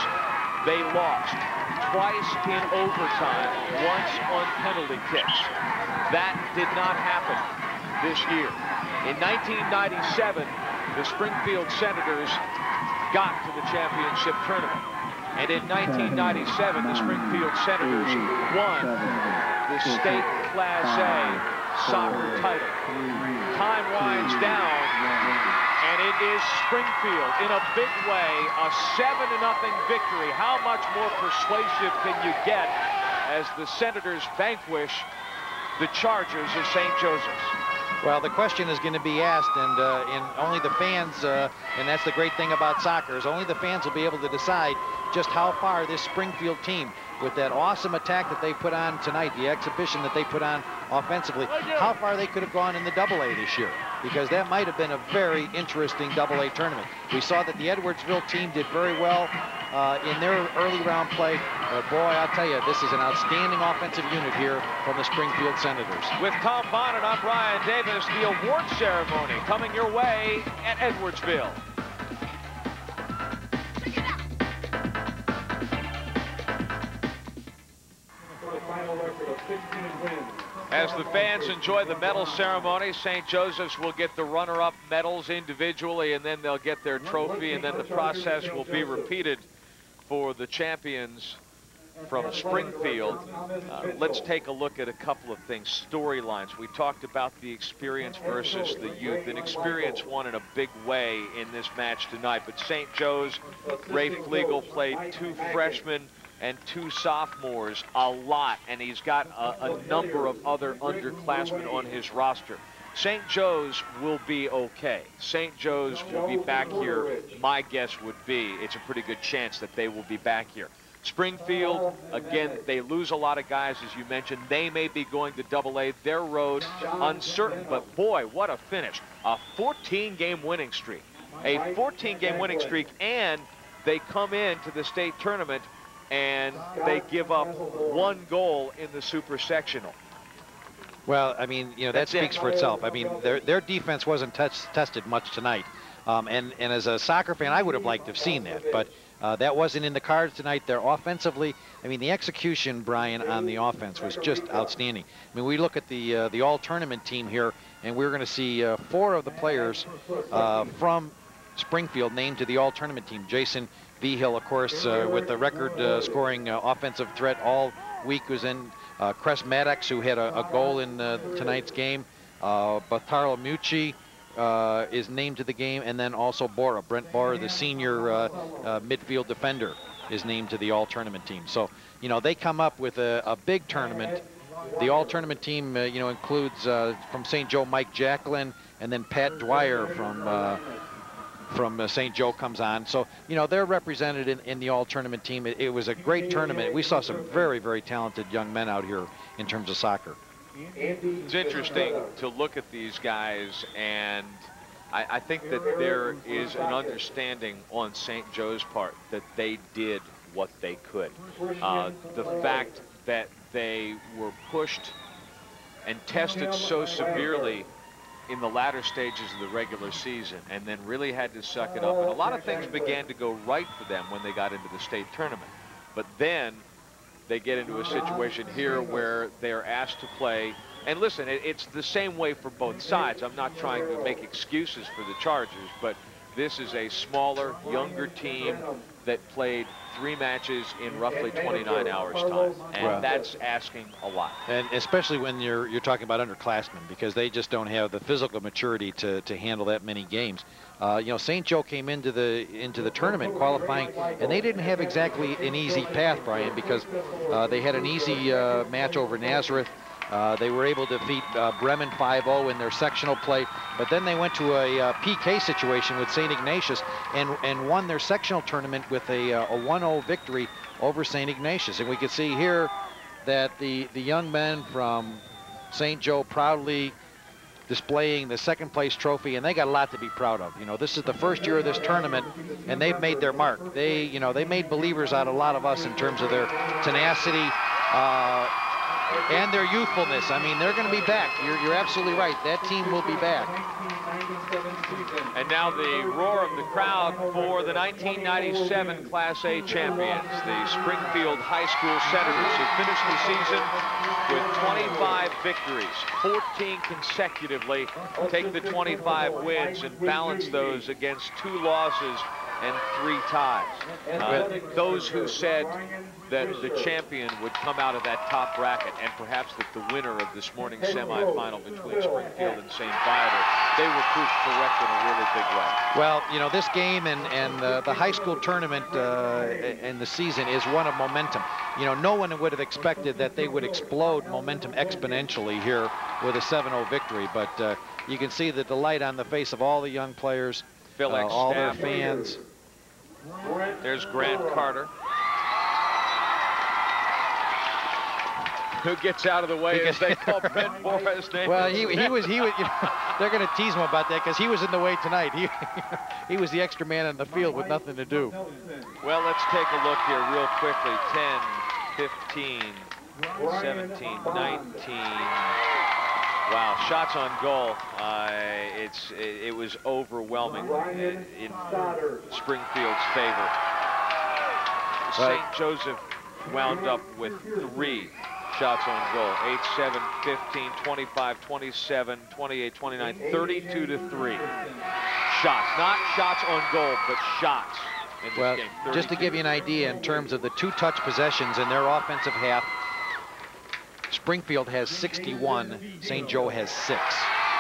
they lost. Twice in overtime, once on penalty kicks. That did not happen this year. In 1997, the Springfield Senators got to the championship tournament. And in 1997, the Springfield Senators won the state Class A soccer title. Time winds down, and it is Springfield in a big way, a 7-0 victory. How much more persuasive can you get as the Senators vanquish the Chargers of St. Joseph's? Well, the question is going to be asked, and only the fans, and that's the great thing about soccer, is only the fans will be able to decide just how far this Springfield team, with that awesome attack that they put on tonight, the exhibition that they put on offensively, how far they could have gone in the AA this year, because that might have been a very interesting AA tournament. We saw that the Edwardsville team did very well in their early round play. But boy, I'll tell you, this is an outstanding offensive unit here from the Springfield Senators. With Tom Bonnet, I'm Brian Davis. The award ceremony coming your way at Edwardsville. As the fans enjoy the medal ceremony, St. Joseph's will get the runner-up medals individually, and then they'll get their trophy, and then the process will be repeated for the champions from Springfield. Let's take a look at a couple of things, storylines. We talked about the experience versus the youth, and experience won in a big way in this match tonight. But St. Joe's, Ray Flegel played 2 freshmen and 2 sophomores a lot, and he's got a number of other underclassmen on his roster. St. Joe's will be okay. St. Joe's will be back here. My guess would be it's a pretty good chance that they will be back here. Springfield, again, they lose a lot of guys, as you mentioned. They may be going to Double-A. Their road uncertain, but boy, what a finish. A 14-game winning streak. A 14-game winning streak, and they come into the state tournament and they give up 1 goal in the super sectional. Well, I mean, you know, that speaks for itself. I mean, their defense wasn't tested much tonight. And as a soccer fan, I would have liked to have seen that, but that wasn't in the cards tonight. They're offensively, I mean, the execution, Brian, on the offense was just outstanding. I mean, we look at the all-tournament team here, and we're going to see 4 of the players from Springfield named to the all-tournament team. Jason Vigil, of course, with the record-scoring offensive threat all week, was in. Cress Maddox, who had a goal in tonight's game. Bartolo Mucci is named to the game, and then also Bora. Brent Bora, the senior midfield defender, is named to the all-tournament team. So, you know, they come up with a big tournament. The all-tournament team, you know, includes from St. Joe, Mike Jacklin, and then Pat Dwyer from St. Joe comes on. So, you know, they're represented in the all-tournament team. It was a great tournament. We saw some very, very talented young men out here in terms of soccer. It's interesting to look at these guys, and I think that there is an understanding on St. Joe's part that they did what they could. The fact that they were pushed and tested so severely in the latter stages of the regular season, and then really had to suck it up. And a lot of things began to go right for them when they got into the state tournament. But then they get into a situation here where they're asked to play. And listen, it's the same way for both sides. I'm not trying to make excuses for the Chargers, but this is a smaller, younger team that played 3 matches in roughly 29 hours time, and that's asking a lot. And especially when you're talking about underclassmen, because they just don't have the physical maturity to handle that many games. You know, St. Joe came into the tournament qualifying, and they didn't have exactly an easy path, Brian, because they had an easy match over Nazareth. They were able to defeat Bremen 5-0 in their sectional play, but then they went to a PK situation with St. Ignatius and won their sectional tournament with a 1-0 victory over St. Ignatius. And we can see here that the young men from St. Joe proudly displaying the 2nd place trophy, and they got a lot to be proud of. You know, this is the first year of this tournament, and they've made their mark. They made believers out of a lot of us in terms of their tenacity, and their youthfulness. I mean, they're going to be back. You're absolutely right. That team will be back. And now the roar of the crowd for the 1997 Class A champions, the Springfield High School Senators, who finished the season with 25 victories, 14 consecutively. Take the 25 wins and balance those against 2 losses and 3 ties. Those who said that the champion would come out of that top bracket, and perhaps that the winner of this morning's semifinal between Springfield and St. Viator, they were proved correct in a really big way. Well, you know, this game and the high school tournament and the season is one of momentum. You know, no one would have expected that they would explode momentum exponentially here with a 7-0 victory, but you can see the delight on the face of all the young players, all their fans. There's Grant Carter, who gets out of the way, as they call Brent Bora's name. Well, he was. You know, they're going to tease him about that because he was in the way tonight. He was the extra man on the field with nothing to do. Well, let's take a look here real quickly. 10, 15, 17, 19. Wow, shots on goal. It was overwhelming in Springfield's favor. St. Joseph wound up with 3 shots on goal. 8, 7, 15, 25, 27, 28, 29, 32 to 3. Shots, not shots on goal, but shots in this game. Just to give you an idea in terms of the 2-touch possessions in their offensive half, Springfield has 61, St. Joe has 6.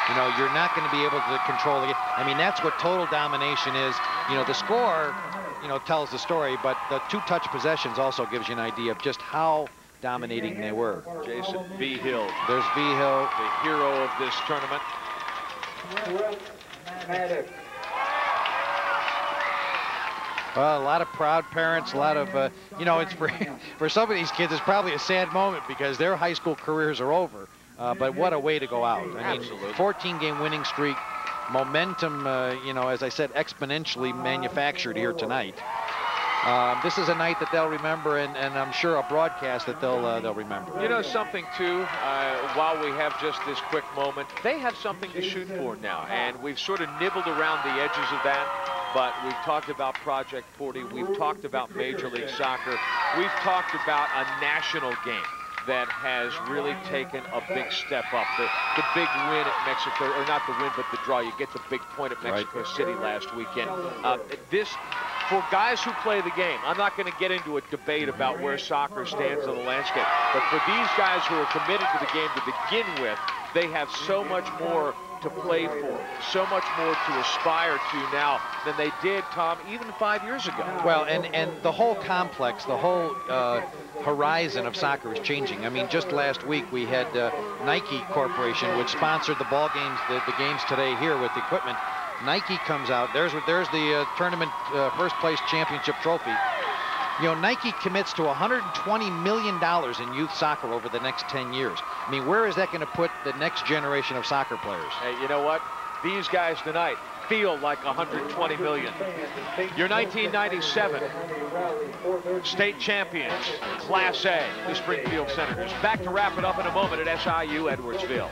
You know, you're not going to be able to control it. I mean, that's what total domination is. You know, the score, you know, tells the story, but the 2-touch possessions also gives you an idea of just how dominating they were. Jason Vigil. There's Vigil, the hero of this tournament. Well, a lot of proud parents, a lot of, you know, it's for some of these kids, it's probably a sad moment because their high school careers are over. But what a way to go out. I mean, 14-game winning streak, momentum, you know, as I said, exponentially manufactured here tonight. This is a night that they'll remember, and I'm sure a broadcast that they'll remember. You know something, too, while we have just this quick moment, they have something to shoot for now, and we've sort of nibbled around the edges of that, but we've talked about Project 40, we've talked about Major League Soccer, we've talked about a national game that has really taken a big step up. The big win at Mexico, or not the win, but the draw. You get the big point at Mexico City last weekend. For guys who play the game, I'm not going to get into a debate about where soccer stands on the landscape, but for these guys who are committed to the game to begin with, they have so much more to play for, so much more to aspire to now than they did, Tom, even 5 years ago. Well, and the whole complex, the whole horizon of soccer is changing. I mean, just last week we had Nike Corporation, which sponsored the ball games, the games today here with equipment. Nike comes out. There's the tournament first place championship trophy. You know, Nike commits to $120 million in youth soccer over the next 10 years. I mean, where is that going to put the next generation of soccer players? Hey, you know what? These guys tonight feel like $120 million. Your 1997 state champions, Class A, the Springfield Senators. Back to wrap it up in a moment at SIU Edwardsville.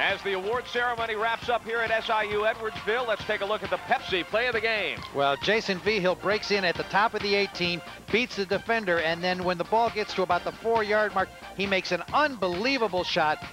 As the award ceremony wraps up here at SIU Edwardsville, let's take a look at the Pepsi play of the game. Well, Jason Vigil breaks in at the top of the 18, beats the defender, and then when the ball gets to about the 4-yard mark, he makes an unbelievable shot.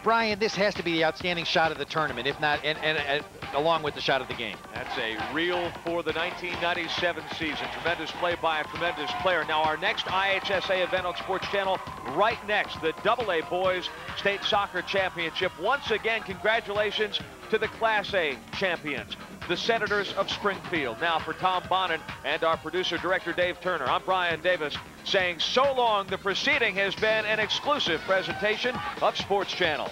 Brian, this has to be the outstanding shot of the tournament, if not, and along with the shot of the game. That's a reel for the 1997 season. Tremendous play by a tremendous player. Now our next IHSA event on Sports Channel, right next, the AA Boys State Soccer Championship. Once again, congratulations to the Class A champions, the Senators of Springfield. Now for Tom Bonnet and our producer-director Dave Turner, I'm Brian Davis saying so long. The proceeding has been an exclusive presentation of Sports Channel.